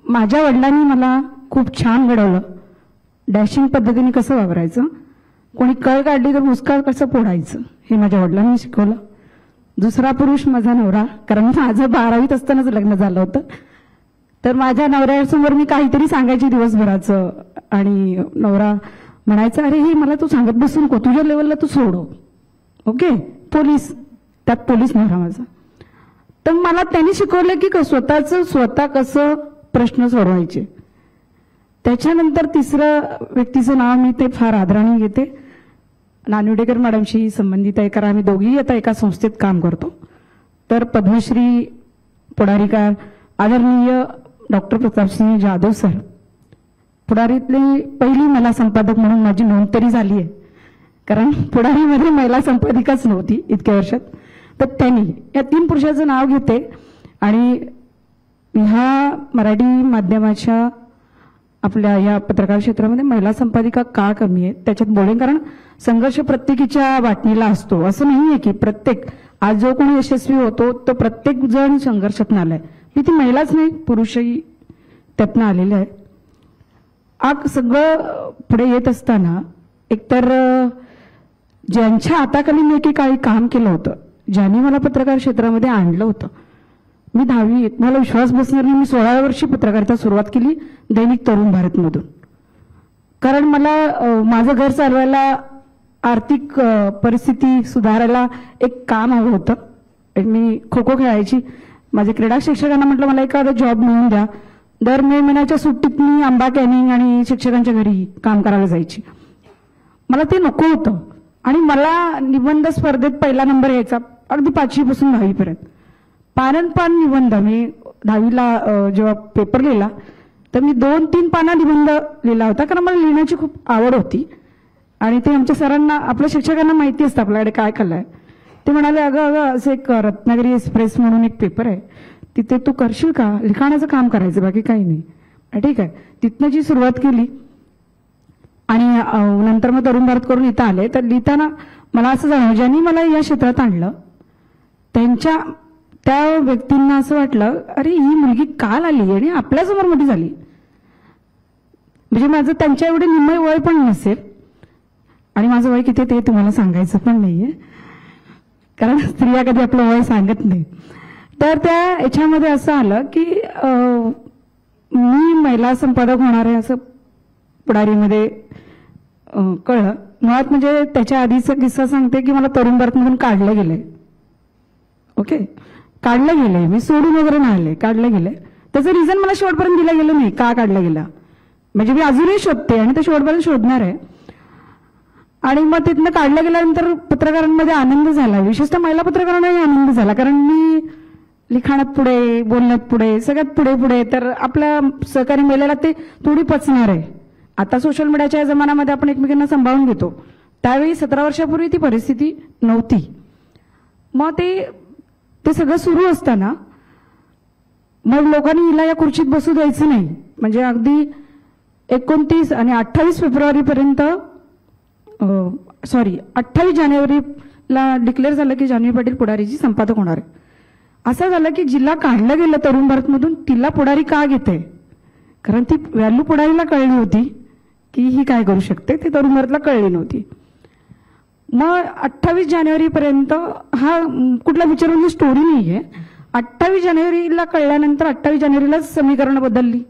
माझ्या वडिलांनी मला खूप छान घडवलं, डॅशिंग पद्धतीने कसं वावरायचं, कोणी कळ काढली तर मुस्काळ कसं फोडायचं हे माझ्या वडिलांनी शिकवलं. दुसरा पुरुष माझा नवरा, कारण माझं 12वीत असतानाच लग्न झालं होतं. तर माझ्या नवऱ्यासमोर मी काहीतरी सांगायची दिवसभराचं आणि नवरा म्हणायचा, अरे हे मला तू सांगत बसू नको, तुझ्या लेवलला तू सोडव. ओके, पोलीस, त्यात पोलीस नवरा माझा. तर मला त्यांनी शिकवलं की स्वतः कसं प्रश्न सोडवायचे. त्याच्यानंतर तिसरं व्यक्तीचं नाव मी ते फार आदराने घेते, नानिवडेकर मॅडमशी संबंधित आहे, कारण आम्ही दोघीही आता एका संस्थेत काम करतो. तर पद्मश्री पुढारीकार आदरणीय डॉक्टर प्रतापसिंह जाधव सर, पुढारीतली पहिली महिला संपादक म्हणून माझी नोंद तरी झाली आहे, कारण पुढारीमध्ये महिला संपादिकाच नव्हती इतक्या वर्षात. तर त्यांनी या 3 पुरुषाचं नाव घेते आणि ह्या मराठी माध्यमाच्या आपल्या या पत्रकार क्षेत्रामध्ये महिला संपादिका का कमी आहे त्याच्यात बोलेन. कारण संघर्ष प्रत्येकीच्या वाटणीला असतो, असं नाहीये की प्रत्येक आज जो कोणी यशस्वी होतो तो प्रत्येक जण संघर्षातून आलाय. मी ती महिलाच नाही, पुरुषही त्यातनं आलेले आहे. आग सगळं पुढे येत असताना एकतर ज्यांच्या हाताखाली मी एकेकाळी काम केलं होतं, ज्यांनी मला पत्रकार क्षेत्रामध्ये आणलं होतं, मी 10वीत, मला विश्वास बसणार नाही, मी 16व्या वर्षी पत्रकारिता सुरुवात केली दैनिक तरुण भारतमधून. कारण मला माझं घर चालवायला, आर्थिक परिस्थिती सुधारायला एक काम हवं होतं. मी खो खो खेळायची. माझ्या क्रीडा शिक्षकांना म्हटलं मला एखादा जॉब मिळून द्या. दर मे महिन्याच्या सुट्टीत मी आंबा कॅनिंग आणि शिक्षकांच्या घरी काम करायला जायची. मला ते नको होतं आणि मला निबंध स्पर्धेत पहिला नंबर यायचा, अगदी 5वी पासून 10वी पर्यंत. पान निबंध, मी 10वीला जेव्हा पेपर लिहिला तर मी 2-3 पाना निबंध लिहिला होता, कारण मला लिहिण्याची खूप आवड होती. आणि ते आमच्या सरांना, आपल्या शिक्षकांना माहिती असतं आपल्याकडे काय कला आहे. ते म्हणाले, अगं असं एक रत्नागिरी एक्सप्रेस म्हणून एक पेपर आहे, तिथे तू करशील का, लिखाणाचं काम करायचं, बाकी काही नाही. ठीक आहे. तिथनं जी सुरुवात केली आणि नंतर मग तरुण भारत करून इथं आले. तर लिहिताना मला असं जाणवलं, ज्यांनी मला या क्षेत्रात आणलं त्या व्यक्तींना असं वाटलं, अरे ही मुलगी काल आली आणि आपल्यासमोर मोठी झाली. म्हणजे माझं त्यांच्या एवढे निम्मय वय पण नसेल आणि माझं वय किती ते तुम्हाला सांगायचं पण नाहीये, कारण स्त्रिया कधी आपलं वय सांगत नाही. तर त्या याच्यामध्ये असं आलं की मी महिला संपादक होणार आहे असं पुढारीमध्ये कळलं. मुळात म्हणजे त्याच्या आधीचा किस्सा सांगते की मला तरुण भारतमधून काढलं गेलंय. ओके, काढलं गेलंय, मी सोडून वगैरे नाही आले, काढलं गेलंय. त्याचं रिझन मला शेवटपर्यंत दिलं गेलं नाही का काढलं गेलं, म्हणजे मी अजूनही शोधते आणि ते शेवटपर्यंत शोधणार आहे. आणि मग तिथनं काढलं गेल्यानंतर पत्रकारांमध्ये आनंद झाला, विशेषतः महिला पत्रकारांनाही आनंद झाला, कारण मी लिखाणात पुढे, बोलण्यात पुढे, सगळ्यात पुढे. तर आपल्या सहकारी महिलेला ते थोडी पचणार आहे. आता सोशल मीडियाच्या जमान्यामध्ये आपण एकमेकांना सांभाळून घेतो, त्यावेळी 17 वर्षापूर्वी ती परिस्थिती नव्हती. मग ते सगळं सुरू असताना मग लोकांनी हिला या खुर्चीत बसू द्यायचं नाही. म्हणजे अगदी 29 आणि 28 फेब्रुवारीपर्यंत 28 जानेवारीला डिक्लेअर झालं की जान्हवी पाटील पुढारीची संपादक होणार आहे. असं झालं की जिला काढलं गेलं तरुण भारतमधून तिला पुढारी का घेते, कारण ती व्हॅल्यू पुढारीला कळली होती की ही काय करू शकते, ते तरुण भारतला कळली नव्हती. मग 28 जानेवारीपर्यंत हा कुठला विचारून स्टोरी नाहीये. 28 जानेवारीला कळल्यानंतर 28 जानेवारीलाच समीकरण बदलली.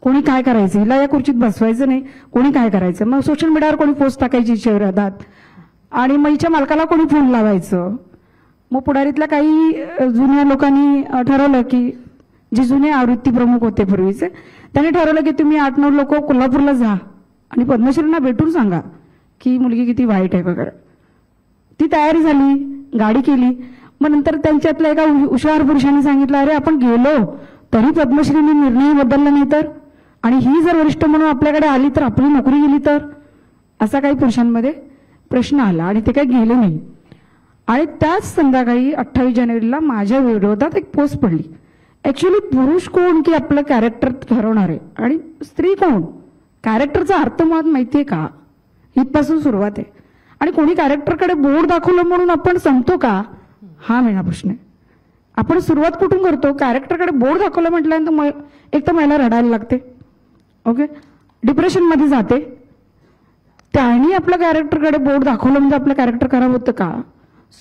कोणी काय करायचं, हिला या खुर्चीत बसवायचं नाही, कोणी काय करायचं. मग सोशल मीडियावर कोणी पोस्ट टाकायची शहरात आणि मग हिच्या मालकाला कोणी फोन लावायचं. मग पुढारीतल्या काही जुन्या लोकांनी ठरवलं की जे जुने आवृत्ती प्रमुख होते पूर्वीचे, त्यांनी ठरवलं की तुम्ही 8-9 लोक कोल्हापूरला जा आणि पद्मश्रींना भेटून सांगा की मुलगी किती वाईट आहे वगैरे. ती तयारी झाली, गाडी केली. मग नंतर त्यांच्यातल्या एका हुशार पुरुषांनी सांगितलं, अरे आपण गेलो तरी पद्मश्रीने निर्णय बदलला नाही तर, आणि ही जर वरिष्ठ म्हणून आपल्याकडे आली तर आपली नोकरी गेली तर, असा काही पुरुषांमध्ये प्रश्न आला आणि ते काही गेले नाही. आणि त्याच संध्याकाळी 28 जानेवारीला माझ्या विरोधात एक पोस्ट पडली. ऍक्च्युअली पुरुष कोण की आपलं कॅरेक्टर ठरवणार आहे आणि स्त्री कोण, कॅरेक्टरचा अर्थ मुळात माहितीये का, इथपासून सुरुवात आहे. आणि कोणी कॅरेक्टरकडे बोर्ड दाखवलं म्हणून आपण संपतो का, हा मेना प्रश्न आहे. आपण सुरुवात कुठून करतो, कॅरेक्टरकडे बोर्ड दाखवलं म्हटल्यानंतर एक तर महिला रडायला लागते, ओके, डिप्रेशनमध्ये जाते त्यांनी आपल्या कॅरेक्टरकडे बोट दाखवलं म्हणजे आपलं कॅरेक्टर खराब होतं का?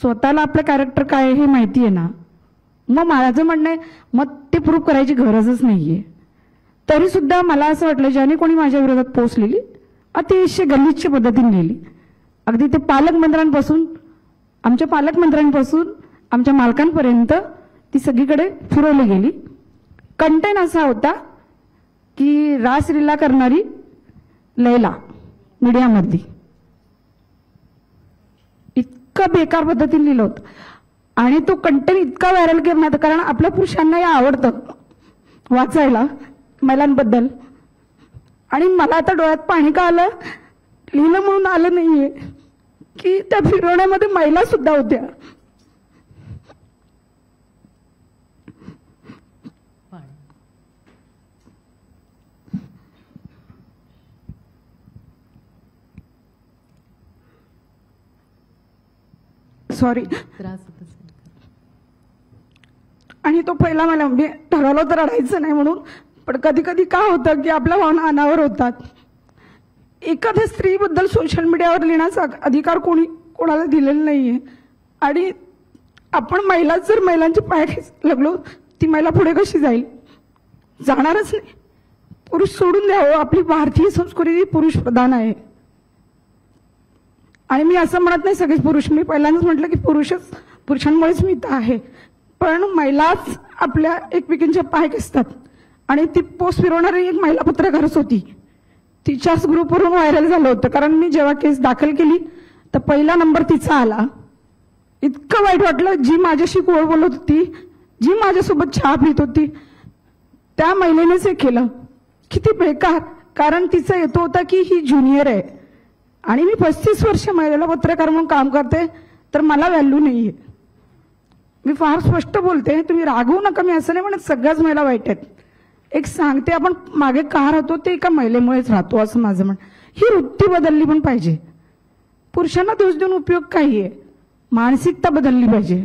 स्वतःला आपलं कॅरेक्टर काय आहे हे माहिती आहे ना. मग माझं म्हणणं आहे, मग ते प्रूव्ह करायची गरजच नाहीये. तरी सुद्धा मला असं वाटलं ज्याने कोणी माझ्या विरोधात पोस्ट लिहिली अतिशय गलिच्छ पद्धतीने लिहिली. अगदी ते पालकमंत्र्यांपासून आमच्या मालकांपर्यंत ती सगळीकडे फिरवली गेली. कंटेंट असा होता की रासलीला करणारी लैला मीडियामधली, इतकं बेकार पद्धतीने लिहिलं होतं. आणि तो कंटेंट इतका व्हायरल करण्यात, कारण आपल्या पुरुषांना हे आवडतं वाचायला महिलांबद्दल. आणि मला आता डोळ्यात पाणी का आलं, लिहिलं म्हणून आलं नाहीये की त्या फिरवण्यामध्ये महिला सुद्धा होत्या. सॉरी. त्रास होत असेल. आणि तो पहिला मला म्हणजे ठरवलं तर रडायचं नाही म्हणून, पण कधी कधी का होतं की आपल्या भावना अनावर होतात. एखाद्या स्त्रीबद्दल सोशल मीडियावर लिहिण्याचा अधिकार कोणाला दिलेला नाहीये. आणि आपण जर महिलांचे पाय लागलो, ती महिला पुढे कशी जाईल? जाणारच नाही. पुरुष सोडून द्यावं. आपली भारतीय संस्कृती पुरुष प्रधान आहे. आणि मी असं म्हणत नाही सगळेच पुरुष, मी पहिल्यांदाच म्हटलं की पुरुषांमुळेच मी इथं आहे. पण महिलाच आपल्या एकमेकींचे पाय खेचतात. आणि ती पोस्ट फिरवणारी एक महिला पत्रकारच होती. तिच्याच ग्रुपवरून व्हायरल झालं होतं. कारण मी जेव्हा केस दाखल केली तर पहिला नंबर तिचा आला. इतकं वाईट वाटलं. जी माझ्याशी गोड बोलत होती, जी माझ्यासोबत चहा पित होती, त्या महिलेनेच हे केलं. किती बेकार. कारण तिचं येतो होता की ही ज्युनियर आहे आणि मी 35 वर्ष महिलेला पत्रकार म्हणून काम करते, तर मला व्हॅल्यू नाहीये. मी फार स्पष्ट बोलते, तुम्ही रागवू नका. मी असं नाही म्हणत सगळ्याच महिला वाईट आहेत. एक सांगते, आपण मागे का राहतो ते एका महिलेमुळेच राहतो असं माझं म्हणणं. ही वृत्ती बदलली पण पाहिजे. पुरुषांना दोष देऊन उपयोग काही आहे. मानसिकता बदलली पाहिजे.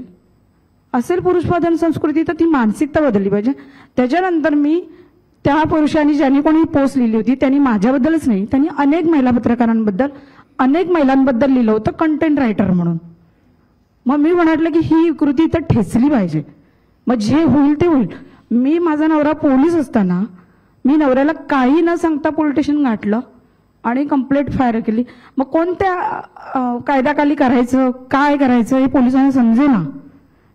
असेल पुरुषप्रधान संस्कृती तर ती मानसिकता बदलली पाहिजे. त्याच्यानंतर मी त्या पुरुषांनी ज्यांनी कोणी पोस्ट लिहिली होती त्यांनी माझ्याबद्दलच नाही, त्यांनी अनेक महिला पत्रकारांबद्दल, अनेक महिलांबद्दल लिहिलं होतं कंटेंट रायटर म्हणून. मग मी म्हटलं की ही कृती तर ठेचली पाहिजे. मग जे होईल ते होईल. मी माझा नवरा पोलीस असताना मी नवऱ्याला काही न सांगता पोलीस स्टेशन गाठलं आणि कंप्लेंट फायर केली. मग कोणत्या कायद्याखाली करायचं, काय करायचं हे पोलिसांना समजेना.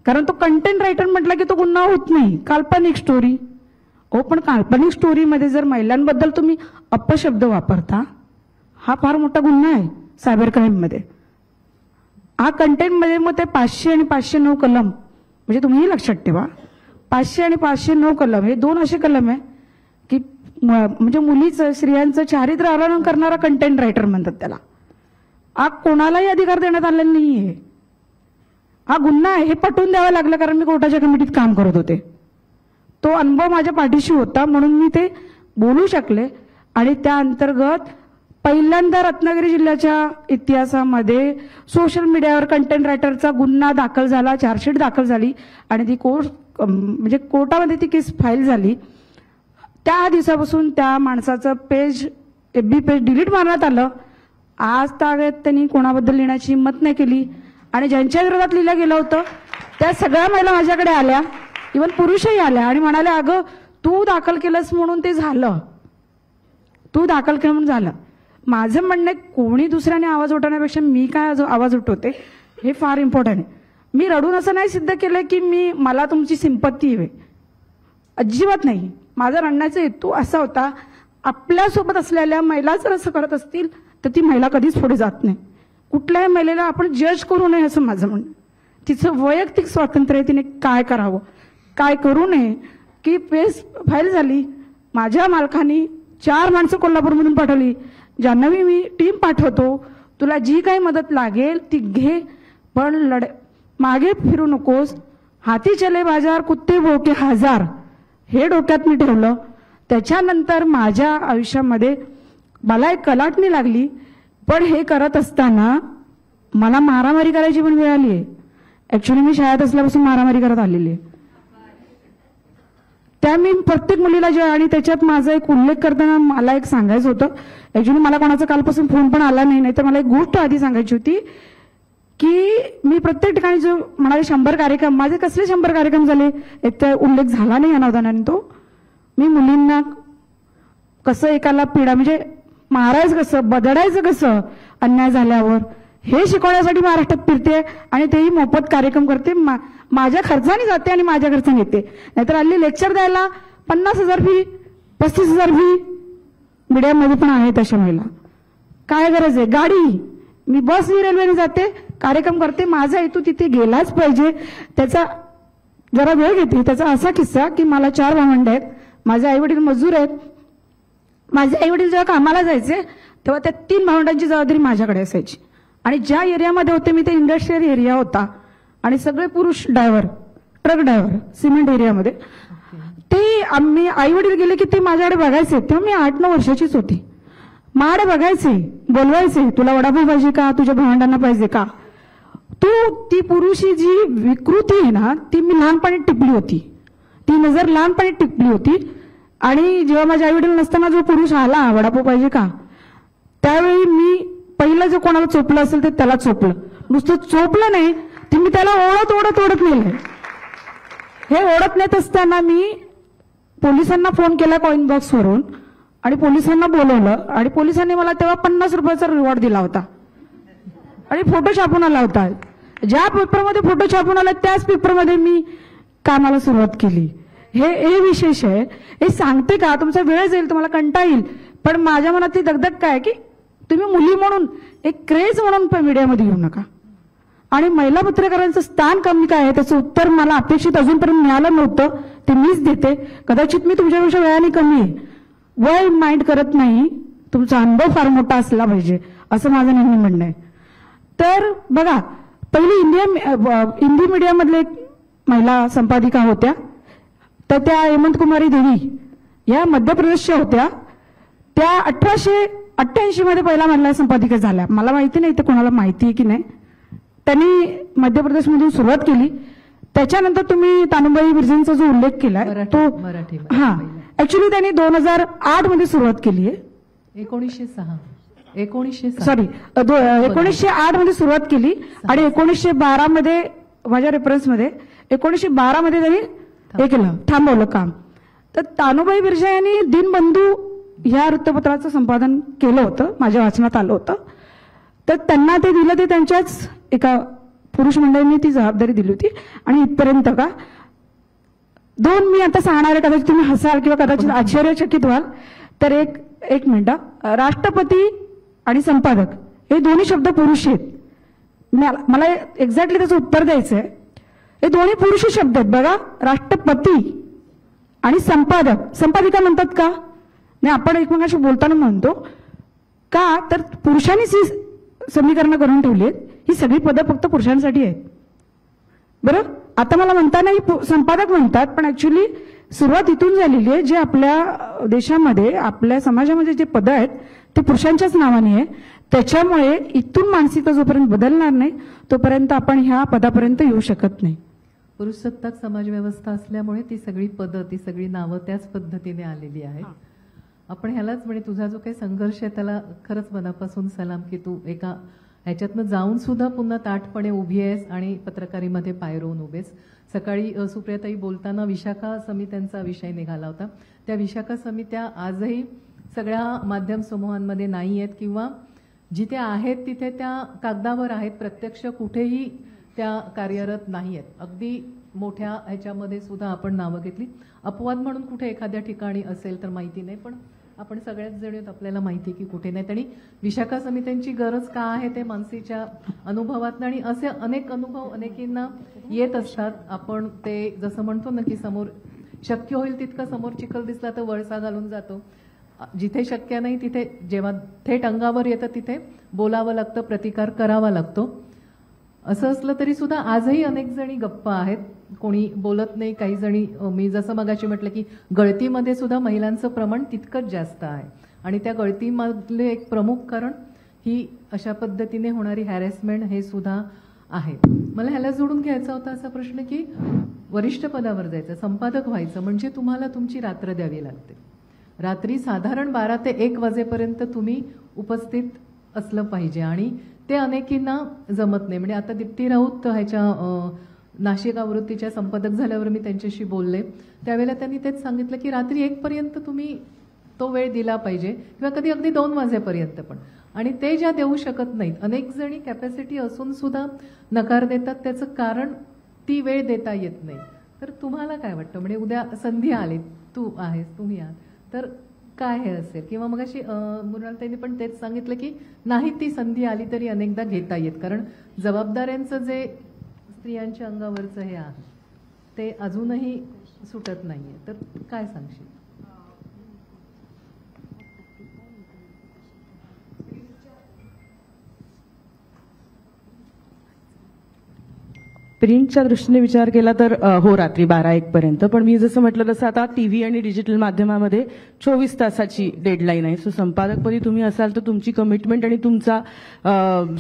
कारण तो कंटेंट रायटर म्हटलं की तो गुन्हा होत नाही. काल्पनिक स्टोरी. पण काल्पनिक स्टोरीमध्ये जर महिलांबद्दल तुम्ही अपशब्द वापरता, हा फार मोठा गुन्हा आहे सायबर क्राईममध्ये. हा कंटेंटमध्ये मग ते 500 आणि 509 कलम, म्हणजे तुम्हीही लक्षात ठेवा, 500 आणि 509 कलम हे दोन असे कलम आहे की म्हणजे मुलीचं, स्त्रियांचं चारित्र्य हनन करणारा कंटेंट रायटर म्हणतात त्याला. हा कोणालाही अधिकार देण्यात आलेला नाहीये. हा गुन्हा आहे. हे पटवून द्यावं लागलं कारण मी कोर्टाच्या कमिटीत काम करत होते. तो अनुभव माझ्या पाठीशी होता म्हणून मी ते बोलू शकले. आणि त्या अंतर्गत पहिल्यांदा रत्नागिरी जिल्ह्याच्या इतिहासामध्ये सोशल मीडियावर कंटेंट रायटरचा गुन्हा दाखल झाला, चार्जशीट दाखल झाली आणि ती म्हणजे कोर्टामध्ये ती केस फाईल झाली. त्या दिवसापासून त्या माणसाचं पेज, FB पेज डिलीट मारण्यात आलं. आज तागत त्यांनी कोणाबद्दल लिहिण्याची हिंमत नाही केली. आणि ज्यांच्या विरोधात लिहिलं गेलं होतं त्या सगळ्या महिला माझ्याकडे आल्या, इव्हन पुरुषही आल्या आणि म्हणाले, अगं तू दाखल केलंस म्हणून ते झालं, तू दाखल केलं म्हणून झालं. माझं म्हणणं कोणी दुसऱ्याने आवाज उठवण्यापेक्षा मी काय आवाज उठवते हे फार इम्पॉर्टंट आहे. मी रडून असं नाही सिद्ध केलं की मला तुमची सिंपत्ती हवी, अजिबात नाही. माझा रडण्याचा हेतू असा होता, आपल्यासोबत असलेल्या महिला जर असं करत असतील तर ती महिला कधीच पुढे जात नाही. कुठल्याही महिलेला आपण जज करू नये असं माझं म्हणणं. तिचं वैयक्तिक स्वातंत्र्य आहे, तिने काय करावं काय करू नये. की पेज फाईल झाली, माझ्या मालकाने 4 माणसं कोल्हापूरमधून पाठवली, ज्यांना मी टीम पाठवतो, तुला जी काही मदत लागेल ती घे, पण मागे फिरू नकोस. हाती चले बाजार, कुत्ते भोके हजार, हे डोक्यात मी ठेवलं. त्याच्यानंतर माझ्या आयुष्यामध्ये मला एक कलाटणी लागली. पण हे करत असताना मला मारामारी करायची पण वेळ आली आहे. ऍक्च्युली मी शाळेत असल्यापासून मारामारी करत आलेली आहे. त्या मी प्रत्येक मुलीला जे, आणि त्याच्यात माझा एक उल्लेख करताना मला एक सांगायचं होतं. ऍक्च्युली मला कोणाचा कालपासून फोन पण आला नाही, तर मला एक गोष्ट आधी सांगायची होती की मी प्रत्येक ठिकाणी जो म्हणाले 100 कार्यक्रम, माझे कसले 100 कार्यक्रम झाले एक तर उल्लेख झाला नाही अनावधानाने तो. मी मुलींना कसं एकाला पीडा म्हणजे मारायचं कसं, बदडायचं कसं अन्याय झाल्यावर, हे शिकवण्यासाठी महाराष्ट्रात फिरते आणि तेही मोफत कार्यक्रम करते. माझ्या खर्चाने जाते आणि माझ्या खर्चाने येते. नाहीतर हल्ली लेक्चर द्यायला 50,000 फी, 35,000 फी मीडियामध्ये पण आहेत अशा महिला. काय गरज आहे? गाडी, मी बसनी रेल्वेने जाते, कार्यक्रम करते, माझा हेतू तिथे गेलाच पाहिजे. त्याचा जरा वेळ घेते. त्याचा असा किस्सा की मला 4 भावंड आहेत, माझे आईवडील मजूर आहेत. माझे आईवडील जेव्हा कामाला जायचे तेव्हा त्या 3 भावंडांची जबाबदारी माझ्याकडे असायची. आणि ज्या एरियामध्ये होते मी, ते इंडस्ट्रियल एरिया होता आणि सगळे पुरुष ड्रायव्हर, ट्रक ड्रायव्हर सिमेंट एरियामध्ये. ते आम्ही आईवडील गेले की ते माझ्याकडे बघायचे. तेव्हा मी 8-9 वर्षाचीच होती. माझ्याकडे बघायचे, बोलवायचे, तुला वडापाव पाहिजे का, तुझ्या भावंडांना पाहिजे का. ती पुरुषी जी विकृती आहे ना, ती मी लहानपणी टिपली होती. ती नजर लहानपणी टिपली होती. आणि जेव्हा माझ्या आईवडील नसताना जो पुरुष आला वडापाव पाहिजे का, त्यावेळी मी पहिलं जो कोणाला चोपलं असेल ते त्याला चोपलं. नुसतं चोपलं नाही, ते मी त्याला ओढत नेलंय. हे ओढत नेत असताना मी पोलिसांना फोन केला कॉइन बॉक्सवरून आणि पोलिसांना बोलवलं आणि पोलिसांनी मला तेव्हा 50 रुपयाचा रिवॉर्ड दिला होता आणि फोटो छापून आला होता. ज्या पेपरमध्ये फोटो छापून आला त्याच पेपरमध्ये मी कामाला सुरुवात केली. हे विशेष आहे. हे सांगते का, तुमचा वेळ जाईल, तुम्हाला कंटाळा येईल, पण माझ्या मनातली दगदग काय की तुम्ही मुली म्हणून एक क्रेज म्हणून मीडियामध्ये येऊ नका. आणि महिला पत्रकारांचं स्थान कमी काय आहे त्याचं उत्तर मला अपेक्षित अजूनपर्यंत मिळालं नव्हतं, ते मीच देते. कदाचित मी तुमच्यापेक्षा वेळाने कमी आहे, वय माइंड करत नाही, तुमचा अनुभव फार मोठा असला पाहिजे असं माझं नेहमी म्हणणं आहे. तर बघा, पहिली हिंदी मीडियामधले एक महिला संपादिका होत्या, तर त्या हेमंत कुमारी देवी या मध्य प्रदेशच्या होत्या. त्या 1888 मध्ये पहिला महिला संपादिका झाल्या. मला माहिती नाही ते कोणाला माहिती आहे की नाही. त्यांनी मध्य प्रदेशमधून सुरुवात केली. त्याच्यानंतर तुम्ही तानुबाई बिर्जेंचा जो उल्लेख केलाय तो मराठी हा, ऍक्च्युली त्यांनी 2008 मध्ये सुरुवात केली आहे. 1908 मध्ये सुरुवात केली आणि 1912 मध्ये माझ्या रेफरन्समध्ये 1912 मध्ये त्यांनी हे केलं, थांबवलं काम. तर तानुबाई बिर्जे यांनी दिनबंधू ह्या वृत्तपत्राचं संपादन केलं होतं, माझ्या वाचनात आलं होतं. तर त्यांना ते दिलं, ते त्यांच्याच एका पुरुष मंडळींनी ती जबाबदारी दिली होती. आणि इथपर्यंत का 2 मी आता सांगणार आहे, कदाचित तुम्ही हसाल किंवा कदाचित आश्चर्यचकित व्हाल. तर एक मिनिट, राष्ट्रपती आणि संपादक हे दोन्ही शब्द पुरुष आहेत. मला एक्झॅक्टली त्याचं उत्तर द्यायचं आहे. हे दोन्ही पुरुष शब्द आहेत बघा, राष्ट्रपती आणि संपादक. संपादिका म्हणतात का नाही, आपण एकमेकांशी बोलताना म्हणतो का, तर पुरुषांनीच ही समीकरणं करून ठेवली आहेत. ही सगळी पदं फक्त पुरुषांसाठी आहेत. बरं, आता मला म्हणताना संपादक म्हणतात, पण ऍक्च्युली सुरुवात इथून झालेली आहे. जे आपल्या देशामध्ये, आपल्या समाजामध्ये जे पदं आहेत ते पुरुषांच्याच नावाने आहे. त्याच्यामुळे इथून मानसिकता जोपर्यंत बदलणार नाही तोपर्यंत आपण ह्या पदापर्यंत येऊ शकत नाही. पुरुषसत्ताक समाजव्यवस्था असल्यामुळे ती सगळी पदं, ती सगळी नावं त्याच पद्धतीने आलेली आहेत. आपण ह्यालाच म्हणजे तुझा जो काही संघर्ष आहे त्याला खरंच मनापासून सलाम, की तू एका ह्याच्यातनं जाऊन सुद्धा पुन्हा ताठपणे उभी आहेस आणि पत्रकारीमध्ये पाय रोवून उभेस. सकाळी सुप्रियाताई बोलताना विशाखा समित्यांचा विषय निघाला होता. त्या विशाखा समित्या आजही सगळ्या माध्यम समूहांमध्ये नाही आहेत किंवा जिथे आहेत तिथे त्या कागदावर आहेत, प्रत्यक्ष कुठेही त्या कार्यरत नाही आहेत. अगदी मोठ्या ह्याच्यामध्ये सुद्धा आपण नावं घेतली. अपवाद म्हणून कुठे एखाद्या ठिकाणी असेल तर माहिती नाही, पण आपण सगळ्याच जण आपल्याला माहिती की कुठे नाहीत. आणि विशाखा समित्यांची गरज का आहे ते मानसीच्या अनुभवात, आणि असे अनेक अनुभव अनेकींना येत असतात. आपण ते जसं म्हणतो ना की समोर शक्य होईल तितकं समोर चिखल दिसला तर वळसा घालून जातो. जिथे शक्य नाही तिथे जेव्हा थेट अंगावर येतं तिथे बोलावं लागतं, प्रतिकार करावा लागतो. असं असलं तरी सुद्धा आजही अनेक जणी गप्प आहेत, कोणी बोलत नाही. काही जणी, मी जसं मगाशी म्हटलं की गळतीमध्ये सुद्धा महिलांचं प्रमाण तितकंच जास्त आहे. आणि त्या गळतीमधले एक प्रमुख कारण ही अशा पद्धतीने होणारी हॅरेसमेंट हे सुद्धा आहे. मला ह्याला जोडून घ्यायचा होता असा प्रश्न की वरिष्ठ पदावर जायचं, संपादक व्हायचं म्हणजे तुम्हाला तुमची रात्र द्यावी लागते. रात्री साधारण 12 ते 1 वाजेपर्यंत तुम्ही उपस्थित असलं पाहिजे आणि ते अनेकींना जमत नाही. म्हणजे आता दीप्ती राऊत ह्याच्या नाशिक आवृत्तीच्या संपादक झाल्यावर मी त्यांच्याशी बोलले, त्यावेळेला त्यांनी तेच सांगितलं की रात्री 1 पर्यंत तुम्ही तो वेळ दिला पाहिजे किंवा कधी अगदी 2 वाजेपर्यंत पण. आणि ते ज्या देऊ शकत नाहीत, अनेक जणी कॅपॅसिटी असून सुद्धा नकार देतात, त्याचं कारण ती वेळ देता येत नाही. तर तुम्हाला काय वाटतं, म्हणजे उद्या संधी आली, तू आहेस, तुम्ही आहात, तर काय हे असेल? किंवा मग अशी मृणालताईंनी पण तेच सांगितलं की नाही ती संधी आली तरी अनेकदा घेता येत, कारण जबाबदाऱ्यांचं जे स्त्रियांच्या अंगावरचं हे आहे ते अजूनही सुटत नाहीये. तर काय सांगशील? प्रिंटच्या दृष्टीने विचार केला तर हो, रात्री 12-1 पर्यंत. पण मी जसं म्हटलं तसं आता टीव्ही आणि डिजिटल माध्यमामध्ये 24 तासाची डेडलाईन आहे. सो संपादकपदी तुम्ही असाल तर तुमची कमिटमेंट आणि तुमचा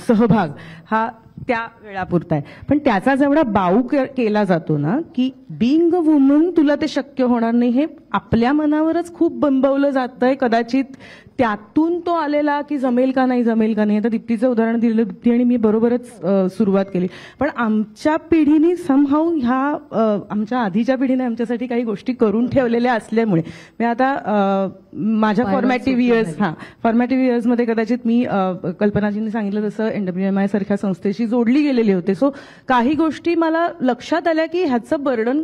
सहभाग हा त्या वेळापुरता आहे. पण त्याचा जेवढा बाऊ केला जातो ना की बिंग अ वुमन तुला ते शक्य होणार नाही, हे आपल्या मनावरच खूप बंबवलं जातंय. कदाचित त्यातून तो आलेला की जमेल का नाही, जमेल का नाही. आता दीप्तीचं उदाहरण दिलं, दीप्ती आणि मी बरोबरच सुरुवात केली. पण आमच्या पिढीने समहाऊ ह्या आमच्या आधीच्या पिढीने आमच्यासाठी काही गोष्टी करून ठेवलेल्या असल्यामुळे मी आता माझ्या फॉर्मॅटिव्ह इयर्समध्ये कदाचित मी कल्पनाजींनी सांगितलं तसं NWMI सारख्या संस्थेशी जोडली गेलेली होते. सो काही गोष्टी मला लक्षात आल्या की ह्याचं बर्डन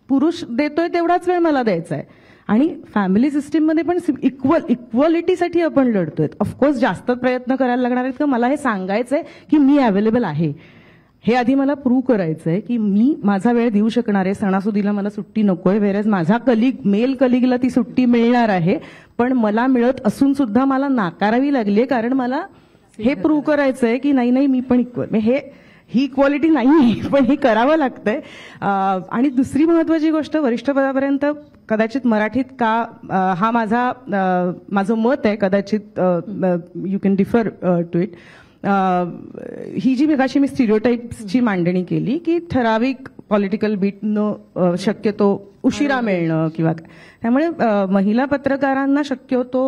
पुरुष देतोय तेवढाच वेळ मला द्यायचा आहे. आणि फॅमिली सिस्टीममध्ये पण इक्वलिटीसाठी आपण लढतोय. ऑफकोर्स जास्त प्रयत्न करायला लागणार आहेत का मला हे सांगायचंय की मी अवेलेबल आहे, हे आधी मला प्रूव्ह करायचंय की मी माझा वेळ देऊ शकणार आहे. सणासुदीला मला सुट्टी नकोय, वेरेज माझा मेल कलिगला ती सुट्टी मिळणार आहे, पण मला मिळत असून सुद्धा मला नाकारावी लागली कारण मला हे प्रूव्ह करायचंय की नाही मी पण इक्वल. ही इक्वालिटी नाही आहे, पण हे करावं लागतंय. आणि दुसरी महत्वाची गोष्ट, वरिष्ठ पदापर्यंत कदाचित मराठीत का हा माझं मत आहे, कदाचित you can differ to it. ही जी मगाशी मी स्टिरियोटाईप्सची मांडणी केली की ठराविक पॉलिटिकल बीटनं शक्यतो उशिरा मिळणं किंवा काय, त्यामुळे महिला पत्रकारांना शक्यतो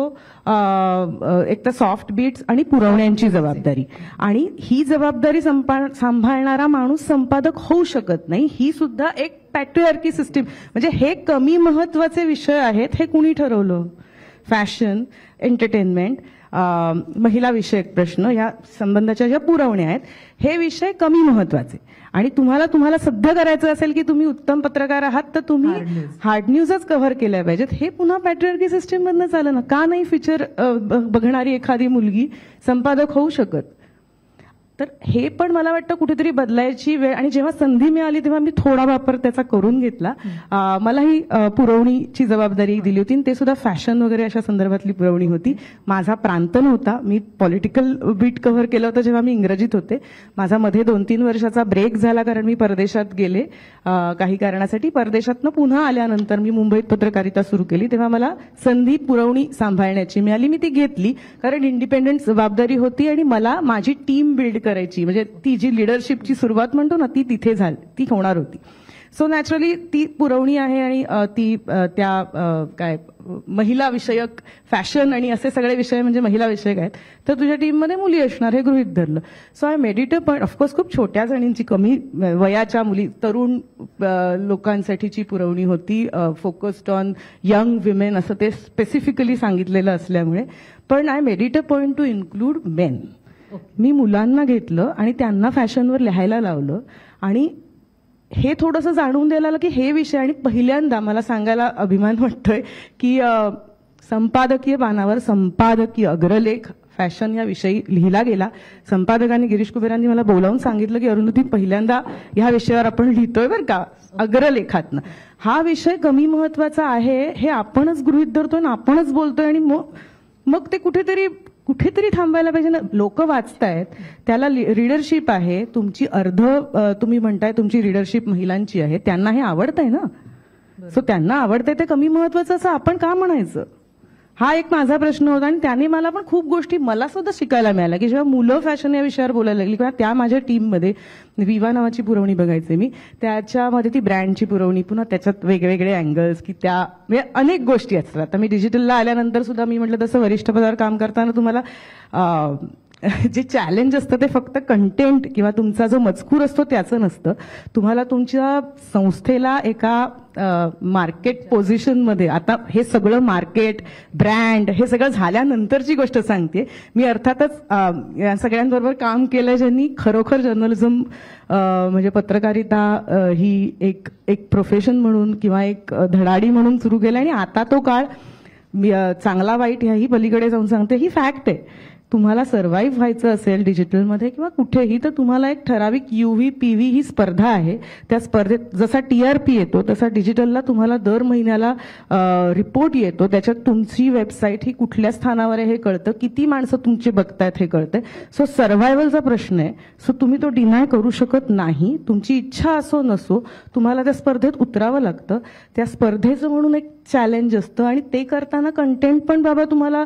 एक तर सॉफ्ट बीट्स आणि पुरवण्यांची जबाबदारी, आणि ही जबाबदारी सांभाळणारा माणूस संपादक होऊ शकत नाही. ही सुद्धा एक पॅट्रिआर्की सिस्टीम. म्हणजे हे कमी महत्वाचे विषय आहेत हे कुणी ठरवलं? फॅशन, एंटरटेनमेंट, महिला विषयक प्रश्न, या संबंधाच्या ज्या पुरवण्या आहेत हे विषय कमी महत्वाचे. आणि तुम्हाला सिद्ध करायचं असेल की तुम्ही उत्तम पत्रकार आहात तर तुम्ही हार्ड न्यूजच कव्हर केल्या पाहिजेत. हे पुन्हा पॅट्रिआर्की सिस्टीम मधनं चाललं ना. का नाही फीचर बघणारी एखादी मुलगी संपादक होऊ शकत? तर हे पण मला वाटतं कुठेतरी बदलायची वेळ. आणि जेव्हा संधी मिळाली तेव्हा मी थोडा वापर त्याचा करून घेतला. मलाही पुरवणीची जबाबदारी दिली होती, ते सुद्धा फॅशन वगैरे अशा संदर्भातली पुरवणी होती. माझा प्रांत नव्हता, मी पॉलिटिकल बीट कव्हर केलं होतं जेव्हा मी इंग्रजीत होते. माझा मध्ये 2-3 वर्षाचा ब्रेक झाला कारण मी परदेशात गेले काही कारणासाठी. परदेशातनं पुन्हा आल्यानंतर मी मुंबईत पत्रकारिता सुरू केली, तेव्हा मला संधी पुरवणी सांभाळण्याची मिळाली. मी ती घेतली कारण इंडिपेंडंट जबाबदारी होती आणि मला माझी टीम बिल्ड करायची, म्हणजे ती जी लिडरशिपची सुरुवात म्हणतो ना ती तिथे झाली, ती होणार होती. सो नॅचरली ती पुरवणी आहे आणि ती त्या काय महिला विषयक फॅशन आणि असे सगळे विषय म्हणजे महिला विषयक आहेत, तर तुझ्या टीममध्ये मुली असणार हे गृहीत धरलं. So I made it a point. Of course खूप छोट्या जणींची, कमी वयाच्या मुली, तरुण लोकांसाठीची पुरवणी होती, फोकस्ड ऑन यंग विमेन असं ते स्पेसिफिकली सांगितलेलं असल्यामुळे. पण I made it a point to include men. मी मुलांना घेतलं आणि त्यांना फॅशनवर लिहायला लावलं आणि हे थोडंसं जाणून द्यायला आलं की हे विषय. आणि पहिल्यांदा मला सांगायला अभिमान वाटतोय की संपादकीय पानावर संपादकीय अग्रलेख फॅशन या विषयी लिहिला गेला. संपादकांनी गिरीश कुबेरांनी मला बोलावून सांगितलं की अरुंधती पहिल्यांदा ह्या विषयावर आपण लिहितोय बरं का अग्रलेखातनं. हा विषय कमी महत्वाचा आहे हे आपणच गृहीत धरतोय ना, आपणच बोलतोय आणि मग ते कुठेतरी थांबायला पाहिजे ना. लोक वाचतायत, त्याला रीडरशिप आहे. तुमची तुम्ही म्हणताय तुमची रीडरशिप महिलांची आहे, त्यांना हे आवडतंय ना. सो त्यांना आवडतंय ते कमी महत्वाचं असं आपण का म्हणायचं? हा एक माझा प्रश्न होता आणि त्याने मला पण खूप गोष्टी मला सुद्धा शिकायला मिळाल्या की जेव्हा मुलं फॅशन या विषयावर बोलायला लागली किंवा त्या माझ्या टीममध्ये विवा नावाची पुरवणी बघायचे मी, त्याच्यामध्ये ती ब्रँडची पुरवणी, पुन्हा त्याच्यात वेगवेगळे अँगल्स की त्या म्हणजे अनेक गोष्टी असतात. आता मी डिजिटलला आल्यानंतर सुद्धा मी म्हटलं तसं वरिष्ठ पदावर काम करताना तुम्हाला जे चॅलेंज असतं ते फक्त कंटेंट किंवा तुमचा जो मजकूर असतो त्याचं नसतं. तुम्हाला तुमच्या संस्थेला एका मार्केट पोझिशनमध्ये, आता हे सगळं मार्केट ब्रँड हे सगळं झाल्यानंतरची गोष्ट सांगते मी. अर्थातच या सगळ्यांबरोबर काम केलं ज्यांनी खरोखर जर्नलिझम म्हणजे पत्रकारिता ही एक प्रोफेशन म्हणून किंवा एक धडाडी म्हणून सुरू केलं आणि आता तो काळ चांगला वाईट ह्याही पलीकडे जाऊन सांगते. ही फॅक्ट आहे. तुम्हाला सर्व्हाइव्ह व्हायचं असेल डिजिटलमध्ये किंवा कुठेही तर तुम्हाला एक ठराविक UV PV ही स्पर्धा आहे. त्या स्पर्धेत जसा TRP येतो तसा डिजिटलला तुम्हाला दर महिन्याला रिपोर्ट येतो. त्याच्यात तुमची वेबसाईट ही कुठल्या स्थानावर आहे हे कळतं, किती माणसं तुमची बघतायत हे कळतंय. सो सर्व्हायव्हलचा प्रश्न आहे. सो तुम्ही तो डिनाय करू शकत नाही. तुमची इच्छा असो नसो तुम्हाला त्या स्पर्धेत उतरावं लागतं. त्या स्पर्धेचं म्हणून एक चॅलेंज असतं आणि ते करताना कंटेंट पण बाबा तुम्हाला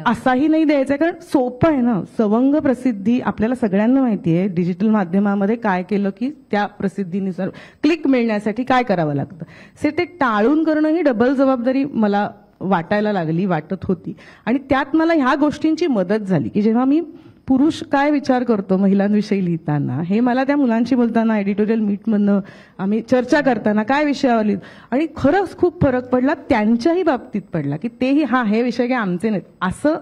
असाही नाही द्यायचा, कारण सोपं आहे ना. सवंग प्रसिद्धी आपल्याला सगळ्यांना माहिती आहे. डिजिटल माध्यमामध्ये काय केलं की त्या प्रसिद्धीनुसार क्लिक मिळण्यासाठी काय करावं लागतं, ते टाळून करणं ही डबल जबाबदारी मला वाटत होती. आणि त्यात मला ह्या गोष्टींची मदत झाली की जेव्हा मी पुरुष काय विचार करतो महिलांविषयी लिहिताना, हे मला त्या मुलांशी बोलताना एडिटोरियल मीटमधनं आम्ही चर्चा करताना काय विषयावर लिहित आणि खरंच खूप फरक पडला. त्यांच्याही बाबतीत पडला की तेही हे विषय काय आमचे नाहीत असं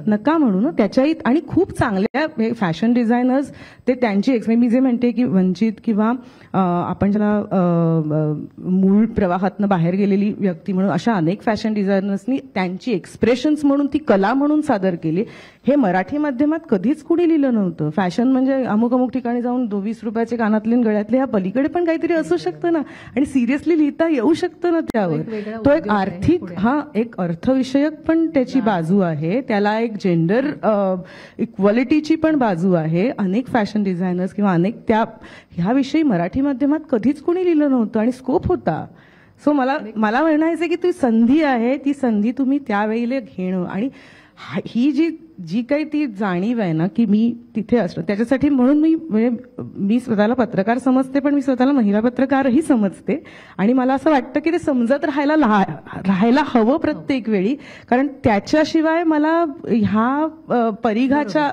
नका म्हणू ना. त्याच्याही आणि खूप चांगल्या फॅशन डिझायनर्स ते त्यांची मी जे म्हणते की वंचित किंवा आपण ज्याला मूळ प्रवाहातनं बाहेर गेलेली व्यक्ती म्हणून अशा अनेक फॅशन डिझायनर्सनी त्यांची एक्सप्रेशन्स म्हणून ती कला म्हणून सादर केली. हे मराठी माध्यमात कधीच कुणी लिहिलं नव्हतं. फॅशन म्हणजे अमुक अमुक ठिकाणी जाऊन 20 रुपयाचे कानातले गळ्यातले, ह्या पलीकडे पण काहीतरी असू शकतं ना आणि सिरियसली लिहिता येऊ शकतं ना त्यावर. तो एक आर्थिक एक अर्थविषयक पण त्याची बाजू आहे. त्याला एक जेंडर इक्वालिटीची पण बाजू आहे. अनेक फॅशन डिझायनर्स किंवा अनेक ह्याविषयी मराठी माध्यमात कधीच कुणी लिहिलं नव्हतं आणि स्कोप होता. सो मला म्हणायचं की ती संधी आहे, ती संधी तुम्ही त्यावेळेला घेणं आणि ही जी काही ती जाणीव आहे ना की मी तिथे असतो त्याच्यासाठी म्हणून मी स्वतःला पत्रकार समजते, पण मी स्वतःला महिला पत्रकारही समजते आणि मला असं वाटतं की ते समजत राहायला हवं प्रत्येक वेळी, कारण त्याच्याशिवाय मला ह्या परिघाच्या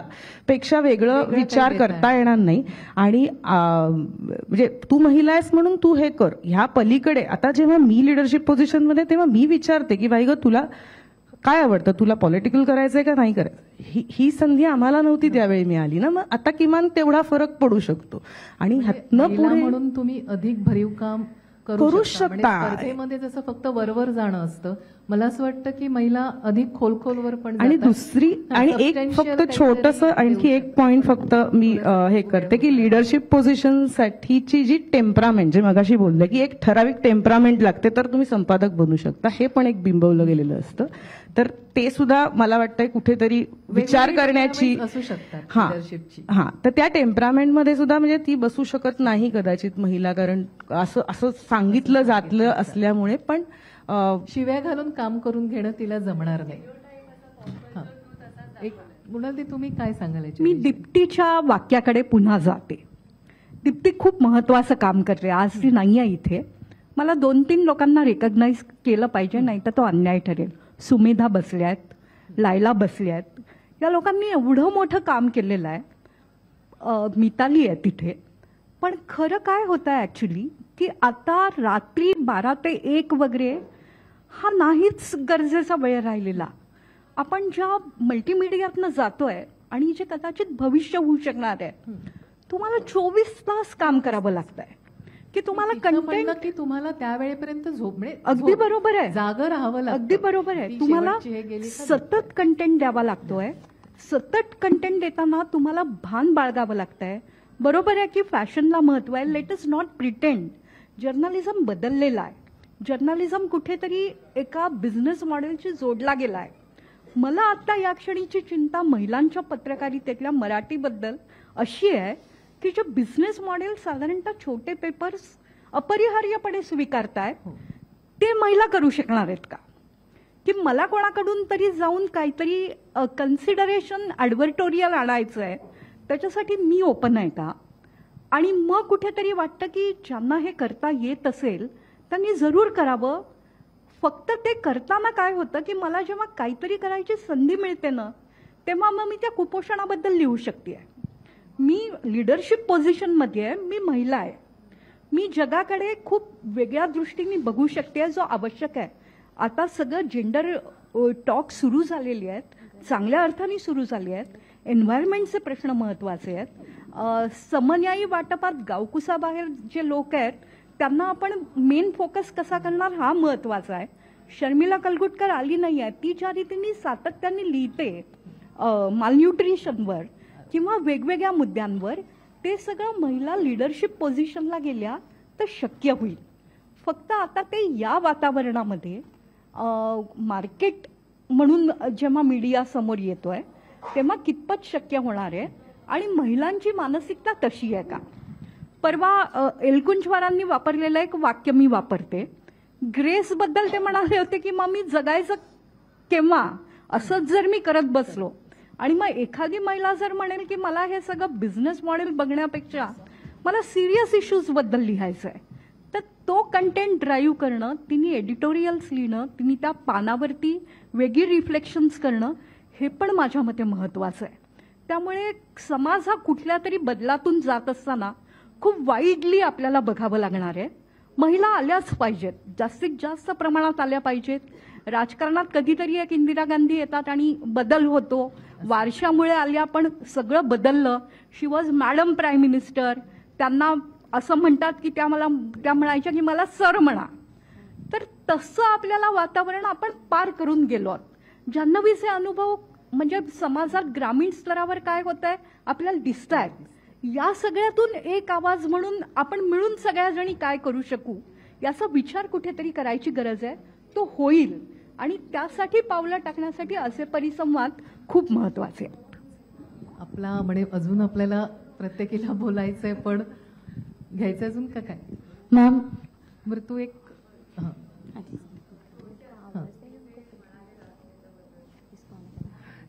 पेक्षा वेगळं विचार करता येणार नाही. आणि म्हणजे तू महिला आहेस म्हणून तू हे कर, ह्या पलीकडे आता जेव्हा मी लिडरशिप पोझिशनमध्ये तेव्हा मी विचारते की बाई ग तुला काय आवडतं, तुला पॉलिटिकल करायचंय का नाही करायचं. ही संधी आम्हाला नव्हती त्यावेळी मिळाली ना. मग आता किमान तेवढा फरक पडू शकतो आणि ह्यातनं पुढे म्हणून तुम्ही अधिक भरीव काम करू शकता. स्पर्धेमध्ये जसं फक्त वरवर जाणं असतं, मला असं वाटतं की महिला अधिक खोलवर पण आणि दुसरी आणि एक फक्त छोटस आणखी एक पॉइंट फक्त मी हे करते की लिडरशिप पोझिशन साठीची जी टेम्परामेंट, जे मगाशी बोलले की एक ठराविक टेम्परामेंट लागते तर तुम्ही संपादक बनू शकता, हे पण एक बिंबवलं गेलेलं असतं. तर ते सुद्धा मला वाटतंय कुठेतरी विचार करण्याची असू शकतात. तर त्या टेम्परामेंटमध्ये सुद्धा म्हणजे ती बसू शकत नाही कदाचित महिला, कारण असं सांगितलं जातलं असल्यामुळे. पण शिव्या घालून काम करून घेणं तिला जमणार नाही. एक मृणाली, तुम्ही काय सांगाल? मी दीप्तीच्या वाक्याकडे पुन्हा जाते. दीप्ती खूप महत्वाचं काम करते. आज ती नाहीये इथे. मला 2-3 लोकांना रेकग्नाइज केलं पाहिजे, नाही तर तो अन्याय ठरेल. सुमेधा बसल्यात, लायला बसल्यात, या लोकांनी एवढं मोठं काम केलेलं आहे. मिताली आहे तिथे. पण खरं काय होतं ॲक्च्युली की आता रात्री 12 ते 1 वगैरे हा नाहीच गरजेचा वेळ राहिलेला. आपण ज्या मल्टीमीडियातनं जातोय आणि जे कदाचित भविष्य होऊ शकणार आहे, तुम्हाला 24 तास काम करावं लागतंय की तुम्हाला कंटेंट की तुम्हाला त्यावेळेपर्यंत झोपणे. अगदी बरोबर आहे, जागं राहावं लागतं. अगदी बरोबर आहे. तुम्हाला सतत कंटेंट द्यावा लागतोय. सतत कंटेंट देताना तुम्हाला भान बाळगावं लागतंय. बरोबर आहे की फॅशनला महत्व आहे. Let us not pretend. Journalism बदललेला आहे. जर्नलिझम कुठेतरी एका बिझनेस मॉडेलशी जोडला गेला आहे. मला आता या क्षणीची चिंता महिलांच्या पत्रकारितेतल्या मराठीबद्दल अशी आहे की जे बिझनेस मॉडेल साधारणतः छोटे पेपर्स अपरिहार्यपणे स्वीकारतायत ते महिला करू शकणार आहेत का? की मला कोणाकडून तरी जाऊन काहीतरी कन्सिडरेशन ॲडव्हर्टोरियल आणायचं आहे, त्याच्यासाठी मी ओपन आहे का? आणि मग कुठेतरी वाटतं की ज्यांना हे करता येत असेल त्यांनी जरूर करावं. फक्त ते करताना काय होतं की मला जेव्हा काहीतरी करायची संधी मिळते ना, तेव्हा मग मी त्या कुपोषणाबद्दल लिहू शकते. मी लिडरशिप पोझिशनमध्ये आहे, मी महिला आहे, मी जगाकडे खूप वेगळ्या दृष्टीने बघू शकते जो आवश्यक आहे. आता सगळं जेंडर टॉक सुरू झालेली आहेत, चांगल्या अर्थाने सुरू झाले आहेत. एन्व्हायरमेंटचे प्रश्न महत्त्वाचे आहेत. समन्यायी वाटपात गावकुसाबाहेर जे लोक आहेत त्यांना आपण मेन फोकस कसा करणार हा महत्त्वाचा आहे. शर्मिला कलगुटकर आली नाही आहे, ती ज्या रीतीने सातत्याने लिहिते मालन्यूट्रिशनवर किंवा वेगवेगळ्या मुद्द्यांवर, ते सगळं महिला लिडरशिप पोझिशनला गेल्या तर शक्य होईल. फक्त आता ते या वातावरणामध्ये मार्केट म्हणून जेव्हा मीडिया समोर येतोय तेव्हा कितपत शक्य होणार आहे आणि महिलांची मानसिकता तशी आहे का? परवा एलकुंचवारांनी वापरलेलं एक वाक्य मी वापरते. ग्रेसबद्दल ते म्हणाले होते की मग मी जगायचं केव्हा, असंच जर मी करत बसलो. आणि मग एखादी महिला जर म्हणेल की मला हे सगळं बिझनेस मॉडेल बघण्यापेक्षा मला सिरियस इश्यूजबद्दल लिहायचं आहे, तर तो कंटेंट ड्राईव्ह करणं, तिने एडिटोरियल्स लिहिणं, तिने त्या पानावरती वेगळी रिफ्लेक्शन्स करणं, हे पण माझ्या मते महत्त्वाचं आहे. त्यामुळे समाज हा कुठल्या तरी बदलातून जात असताना खूप वाईडली आपल्याला बघावं लागणार आहे. महिला आल्याच पाहिजेत, जास्तीत जास्त प्रमाणात आल्या पाहिजेत. राजकारणात कधीतरी एक इंदिरा गांधी येतात आणि बदल होतो, वारशामुळे आल्या पण सगळं बदललं. शी वॉज मॅडम प्राईम मिनिस्टर. त्यांना असं म्हणतात की त्या म्हणायच्या की मला सर म्हणा. तर तसं आपल्याला वातावरण आपण पार करून गेलो. जान्हवीचे अनुभव म्हणजे समाजात ग्रामीण स्तरावर काय होत आहे आपल्याला दिसत आहेत. या सगळ्यातून एक आवाज म्हणून आपण मिळून सगळ्या जणी काय करू शकू याचा विचार कुठेतरी करायची गरज आहे. तो होईल आणि त्यासाठी पावलं टाकण्यासाठी असे परिसंवाद खूप महत्वाचे आहेत. आपला म्हणे अजून आपल्याला प्रत्येकीला बोलायचंय, पण घ्यायचं अजून का काय मॅम? बरं तू एक हां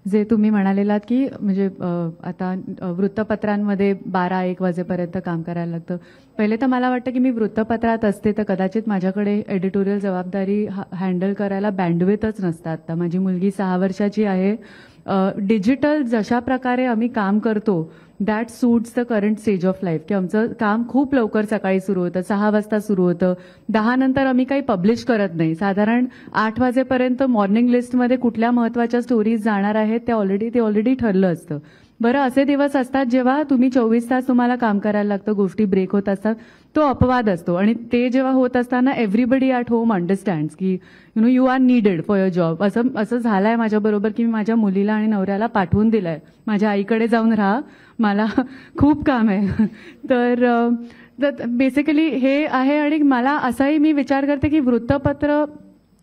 जे तुम्ही म्हणालेलात की म्हणजे आता वृत्तपत्रांमध्ये 12-1 वाजेपर्यंत काम करायला लागतं. पहिले तर मला वाटतं की मी वृत्तपत्रात असते तर कदाचित माझ्याकडे एडिटोरियल जबाबदारी हँडल करायला बँडविथच नसतात. आता माझी मुलगी 6 वर्षाची आहे. डिजिटल जशा प्रकारे आम्ही काम करतो that suits the current stage of life, की आमचं काम खूप लवकर सकाळी सुरू होतं, 6 वाजता सुरू होतं. 10 नंतर आम्ही काही पब्लिश करत नाही. साधारण 8 वाजेपर्यंत मॉर्निंग लिस्टमध्ये कुठल्या महत्त्वाच्या स्टोरीज जाणार आहेत ते ऑलरेडी ठरलं असतं. बरं, असे दिवस असतात जेव्हा तुम्ही 24 तास तुम्हाला काम करायला लागतं, गोष्टी ब्रेक होत असतात, तो अपवाद असतो. आणि ते जेव्हा होत असताना एव्हरीबडी ॲट होम अंडरस्टँड्स की you are needed for your job. असं झालंय माझ्याबरोबर की मी माझ्या मुलीला आणि नवऱ्याला पाठवून दिलंय, माझ्या आईकडे जाऊन राहा, मला खूप काम आहे. तर बेसिकली हे आहे. आणि मला असाही मी विचार करते की वृत्तपत्र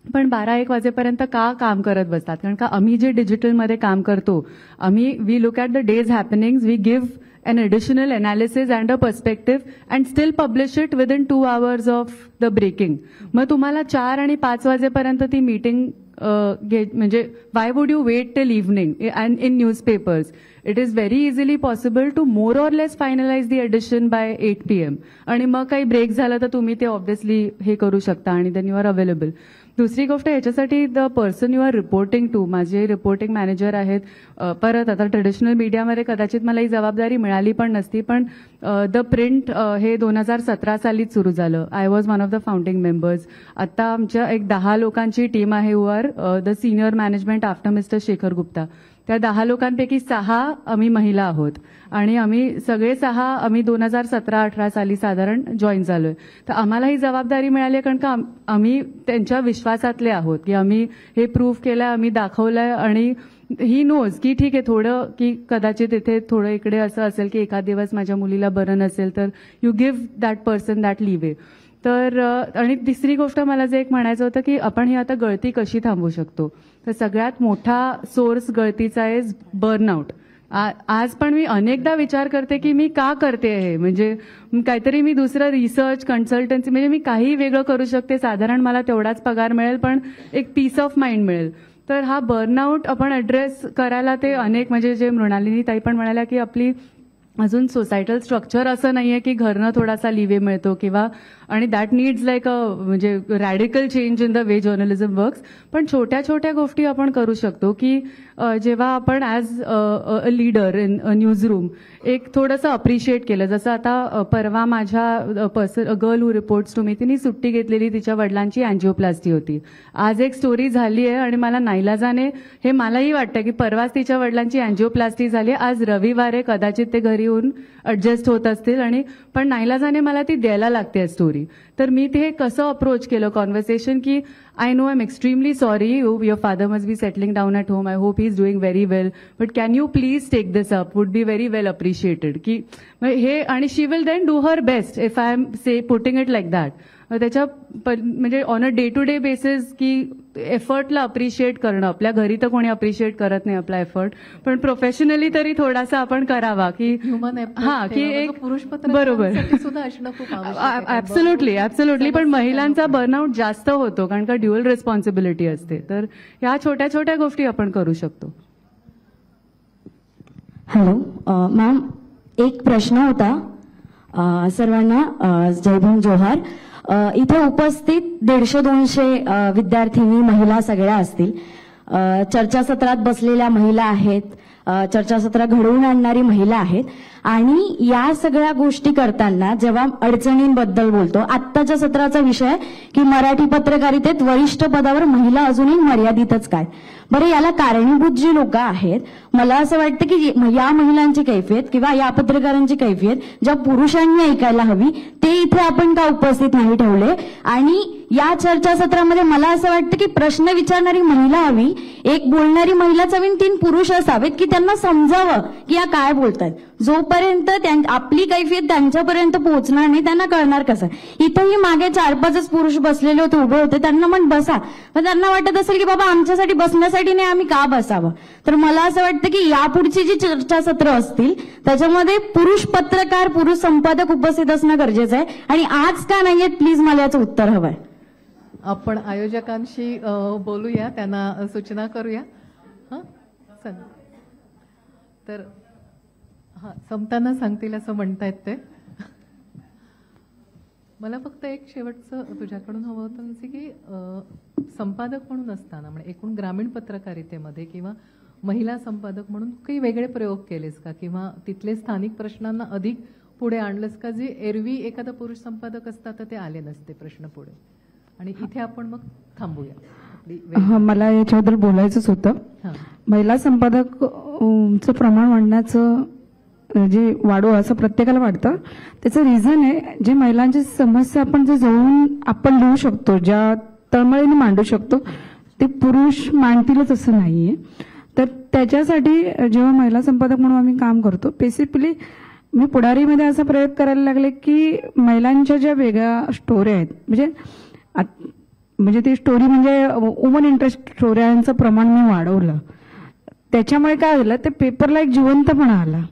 पण 12-1 वाजेपर्यंत का काम करत बसतात, कारण का आम्ही जे डिजिटलमध्ये काम करतो, we look at the days happenings, we give an additional analysis and a perspective and still publish it within 2 hours of the breaking. मग तुम्हाला 4 आणि 5 वाजेपर्यंत ती मीटिंग म्हणजे why would you wait till evening and in newspapers? It is very easily possible to more or less finalize the edition by 8 PM. आणि मग काही break झाला तर तुम्ही ते ऑब्व्हियसली हे करू शकता आणि देन यू आर अवेलेबल. दुसरी गोष्ट, याच्यासाठी the person you are reporting to, माझे रिपोर्टिंग मॅनेजर आहेत. परत आता ट्रेडिशनल मीडियामध्ये कदाचित मला ही जबाबदारी मिळाली पण नसती, पण द प्रिंट हे 2017 सालीच सुरू झालं. I was one of the founding members. आता आमच्या एक 10 लोकांची टीम आहे who are the senior management after mister Shekhar Gupta. त्या 10 लोकांपैकी 6 आम्ही महिला आहोत आणि आम्ही सगळे 6 आम्ही 2017-18 साली साधारण जॉईन झालोय. तर आम्हाला ही जबाबदारी मिळाली कारण का आम्ही त्यांच्या विश्वासातले आहोत की आम्ही हे प्रूव्ह केलंय, आम्ही दाखवलंय. आणि ही नोज की ठीक आहे थोडं की कदाचित इथे थोडं इकडे असं असेल की एखाद दिवस माझ्या मुलीला बरं नसेल तर you give that person that leave. तर आणि तिसरी गोष्ट मला जे एक म्हणायचं होतं की आपण ही आता गळती कशी थांबवू शकतो, तर सगळ्यात मोठा सोर्स गळतीचा इज बर्नआउट. आज पण मी अनेकदा विचार करते की मी का करते हे, म्हणजे काहीतरी मी दुसरं रिसर्च कन्सल्टन्सी, म्हणजे मी काही वेगळं करू शकते, साधारण मला तेवढाच पगार मिळेल पण एक पीस ऑफ माइंड मिळेल. तर हा बर्नआउट आपण ॲड्रेस करायला ते अनेक, म्हणजे जे मृणालिनी ताई पण म्हणाल्या की आपली अजून सोसायटल स्ट्रक्चर असं नाहीये की घरनं थोडासा लिवे मिळतो किंवा, आणि दॅट नीड्स लाईक म्हणजे radical change in the way journalism works. पण छोट्या छोट्या गोष्टी आपण करू शकतो की जेव्हा आपण as a leader in a news room एक थोडंसं अप्रिशिएट केलं, जसं आता परवा माझ्या girl who reports to me, तिने सुट्टी घेतलेली, तिच्या वडिलांची अँजिओप्लास्टी होती. आज एक स्टोरी झाली आहे आणि मला नाईलाजाने हे मलाही वाटतं की परवाच तिच्या वडिलांची अँजिओप्लास्टी झाली, आज रविवार आहे, कदाचित ते घरी येऊन ॲडजस्ट होत असतील, आणि पण नाईलाजाने मला ती द्यायला लागते स्टोरी. तर मी ते कसं अप्रोच केलं कॉन्व्हर्सेशन की I know I am extremely sorry, your father must be settling down at home, I hope he is doing very well, but can you please take this up, would be very well appreciated. की हे, आणि she will then do her best if I am say putting it like that. त्याच्या म्हणजे on a day to day basis की एफर्टला appreciate करणं. आपल्या घरी तर कोणी अप्रिशिएट करत नाही आपला एफर्ट, पण प्रोफेशनली तरी थोडासा आपण करावा की ह्युमन हा की एक पुरुष बरोबर सुद्धा असणं खूप आवश्यक आहे. ऍब्सोल्युटली. पण महिलांचा बर्नआउट जास्त होतो कारण का ड्युअल रिस्पॉन्सिबिलिटी असते. तर ह्या छोट्या छोट्या गोष्टी आपण करू शकतो. हॅलो मॅम, एक प्रश्न होता सर्वांना. जय भीम, जोहार. इथे उपस्थित 150-200 विद्यार्थिनी महिला सगळ्या असतील. चर्चासत्रात बसलेल्या महिला आहेत, चर्चासत्र घडवून आणणारी महिला आहेत, आणि या सगळ्या गोष्टी करताना जेव्हा अडचणींबद्दल बोलतो, आत्ताच्या सत्राचा विषय की मराठी पत्रकारितेत वरिष्ठ पदावर महिला अजूनही मर्यादितच काय. बरं, याला कारणीभूत जी लोक आहेत, मला असं वाटतं की या महिलांची कैफियत किंवा या पत्रकारांची कैफियत ज्या पुरुषांनी ऐकायला हवी ते इथे आपण का उपस्थित नाही ठेवले. आणि या चर्चासत्रामध्ये मला असं वाटतं की प्रश्न विचारणारी महिला हवी, एक बोलणारी महिलाच हवी, 3 पुरुष असावेत की त्यांना समजावं की या काय बोलतायत. जोपर्यंत आपली कैफियत त्यांच्यापर्यंत पोहोचणार नाही त्यांना कळणार कसं. इथेही मागे 4-5 पुरुष बसलेले होते, उभे होते, त्यांना म्हण बसा, पण त्यांना वाटत असेल की बाबा आमच्यासाठी बसण्यासाठी नाही, आम्ही का बसावं. तर मला असं वाटतं की यापुढची जी चर्चासत्र असतील त्याच्यामध्ये पुरुष पत्रकार, पुरुष संपादक उपस्थित असणं गरजेचं आहे. आणि आज का नाहीयेत, प्लीज मला याचं उत्तर हवंय. आपण आयोजकांशी बोलूया, त्यांना सूचना करूया. हां चल, तर हां संपताना सांगतील असं म्हणतायत ते. मला फक्त एक शेवटचं तुझ्याकडून हवं होतं की संपादक म्हणून असताना म्हणजे एकूण ग्रामीण पत्रकारितेमध्ये किंवा महिला संपादक म्हणून काही वेगळे प्रयोग केलेस का, किंवा तिथले स्थानिक प्रश्नांना अधिक पुढे आणलंस का, जे एरवी एखादा पुरुष संपादक असता तर ते आले नसते प्रश्न पुढे. आणि इथे आपण मग थांबूया. मला याच्याबद्दल बोलायचंच होतं. महिला संपादकचं प्रमाण वाढण्याचं जे वाढो असं प्रत्येकाला वाटतं. त्याचं रिझन आहे, जे महिलांची समस्या आपण जे जवळून आपण लिहू शकतो, ज्या तळमळीने मांडू शकतो, ते पुरुष मांडतीलच असं नाहीये. तर त्याच्यासाठी जेव्हा महिला संपादक म्हणून आम्ही काम करतो, बेसिकली मी पुढारीमध्ये असा प्रयोग करायला लागले की महिलांच्या ज्या वेगळ्या स्टोऱ्या आहेत, म्हणजे ती स्टोरी म्हणजे वुमन इंटरेस्ट स्टोऱ्यांचं प्रमाण मी वाढवलं. त्याच्यामुळे काय झालं, ते पेपरला एक जिवंतपणा आला.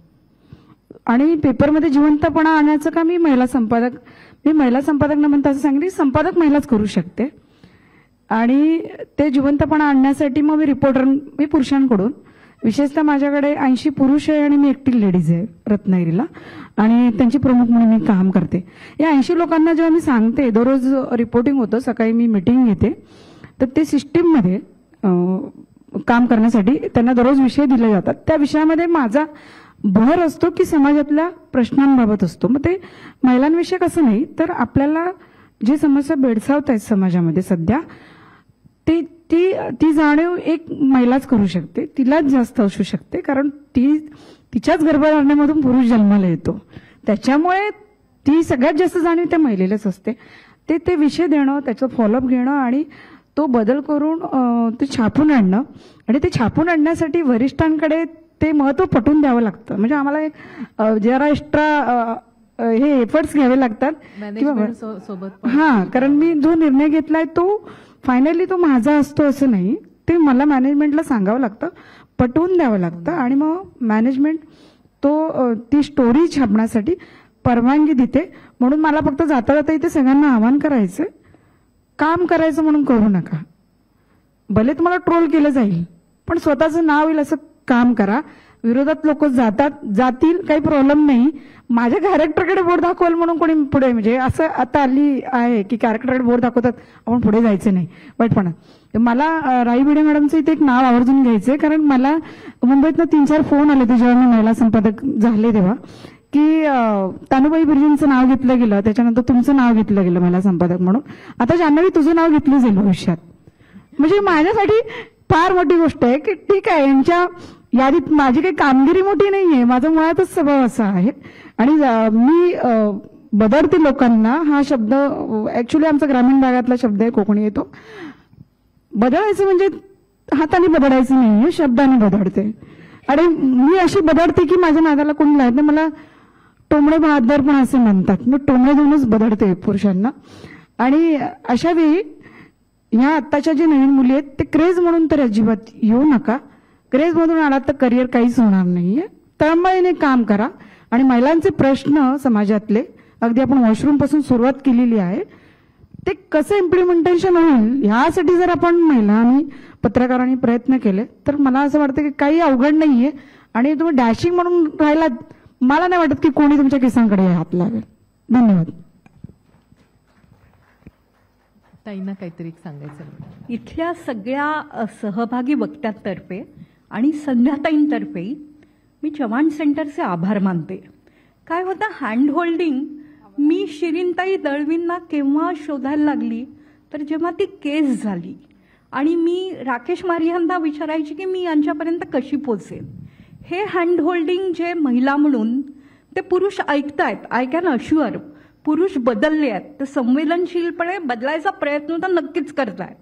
आणि पेपरमध्ये जिवंतपणा आणण्याचं का मी महिला संपादक न म्हणता असं सांगितलं, संपादक महिलाच करू शकते. आणि ते जिवंतपणा आणण्यासाठी मग मी पुरुषांकडून, विशेषतः माझ्याकडे 80 पुरुष आहे आणि मी एकटी लेडीज आहे रत्नागिरीला, आणि त्यांची प्रमुख म्हणून मी काम करते. या 80 लोकांना जेव्हा मी सांगते, दररोज रिपोर्टिंग होतं, सकाळी मी मीटिंग घेते, तर ते सिस्टीममध्ये काम करण्यासाठी त्यांना दररोज विषय दिले जातात. त्या विषयामध्ये माझा भर असतो की समाजातल्या प्रश्नांबाबत असतो. मग ते महिलांविषयी कसं नाही, तर आपल्याला जे समस्या भेडसावत आहेत समाजामध्ये सध्या, ती जाणीव एक महिलाच करू शकते, तिलाच जास्त असू शकते, कारण तिच्याच गर्भधारणेमधून पुरुष जन्माला येतो. त्याच्यामुळे ती सगळ्यात जास्त जाणीव त्या महिलेलाच असते. ते विषय देणं, त्याचं फॉलोअप घेणं आणि तो बदल करून ते छापून आणणं, आणि ते छापून आणण्यासाठी वरिष्ठांकडे ते महत्व पटवून द्यावं लागतं. म्हणजे आम्हाला जरा एक्स्ट्रा हे एफर्ट्स घ्यावे लागतात सोबत. हां, कारण मी जो निर्णय घेतलाय तो फायनली तो माझा असतो असं नाही, ते मला मॅनेजमेंटला सांगावं लागतं. पटवून द्यावं लागतं आणि मग मॅनेजमेंट ती स्टोरी छापण्यासाठी परवानगी देते. म्हणून मला फक्त जाता जाता इथे सगळ्यांना आवाहन करायचं, काम करायचं म्हणून करू नका. भले तुम्हाला ट्रोल केलं जाईल पण स्वतःचं नाव येईल असं काम करा. विरोधात लोक जातील, काही प्रॉब्लेम नाही. माझ्या कॅरेक्टरकडे बोट दाखवाल म्हणून कोणी पुढे, म्हणजे असं आता आली आहे की कॅरेक्टरकडे बोट दाखवतात, आपण पुढे जायचं नाही वाईटपणा. मला राई भिडे मॅडमचं इथे एक नाव आवर्जून घ्यायचंय, कारण मला मुंबईतनं 3-4 फोन आले होते जेव्हा मी महिला संपादक झाले तेव्हा, की तानुबाई बिर्जेंचं नाव घेतलं गेलं, त्याच्यानंतर तुमचं नाव घेतलं गेलं महिला संपादक म्हणून. आता जान्हवी तुझं नाव घेतलं जाईल भविष्यात. म्हणजे माझ्यासाठी फार मोठी गोष्ट आहे की ठीक आहे, यांच्या यादीत माझी काही कामगिरी मोठी नाहीये, माझा मुळातच स्वभाव असा आहे. आणि मी बदडते लोकांना, हा शब्द ऍक्च्युली आमचा ग्रामीण भागातला शब्द आहे, कोकणी येतो. बदडायचं म्हणजे हाताने बदडायचं नाहीये, शब्दाने बदडते. आणि मी अशी बदडते की माझ्या नादाला कोणी लावत नाही. मला टोमणे बहादर पण असे म्हणतात. मी टोमणे देऊनच बदडते पुरुषांना. आणि अशा वेळी ह्या आत्ताच्या जे नवीन मुली आहेत ते क्रेज म्हणून तर अजिबात येऊ नका. क्रेज मधून आलात तर करिअर काहीच होणार नाहीये. तळमळीने काम करा. आणि महिलांचे प्रश्न समाजातले, अगदी आपण वॉशरूम पासून सुरुवात केलेली आहे, ते कसं इम्प्लिमेंटेशन होईल ह्यासाठी जर आपण महिला आणि पत्रकारांनी प्रयत्न केले तर मला असं वाटतं की काही अवघड नाहीये. आणि तुम्ही डॅशिंग म्हणून राहिलात, मला नाही वाटत की कोणी तुमच्या केसांकडे हात लावेल. धन्यवाद. ताईंना काहीतरी सांगायचं. इथल्या सगळ्या सहभागी वक्त्यांतर्फे आणि संध्याताईंतर्फे मी चव्हाण सेंटरचे आभार मानते. काय होतं, हँड होल्डिंग मी शिरीनताई दळवींना केव्हा शोधायला लागली तर जेव्हा ती केस झाली आणि मी राकेश मारी यांना विचारायची की मी यांच्यापर्यंत कशी पोचेन. हे हँड होल्डिंग जे महिला म्हणून ते पुरुष ऐकतायत, आय कॅन अश्युअर. पुरुष बदलले आहेत, ते संवेदनशीलपणे बदलायचा प्रयत्न तर नक्कीच करतायत,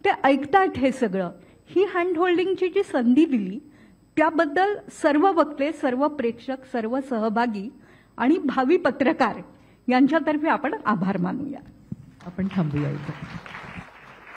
ते ऐकतायत हे सगळं. ही हँड होल्डिंगची जी संधी दिली त्याबद्दल सर्व वक्ते, सर्व प्रेक्षक, सर्व सहभागी आणि भावी पत्रकार यांच्यातर्फे आपण आभार मानूया. आपण थांबूया इथे.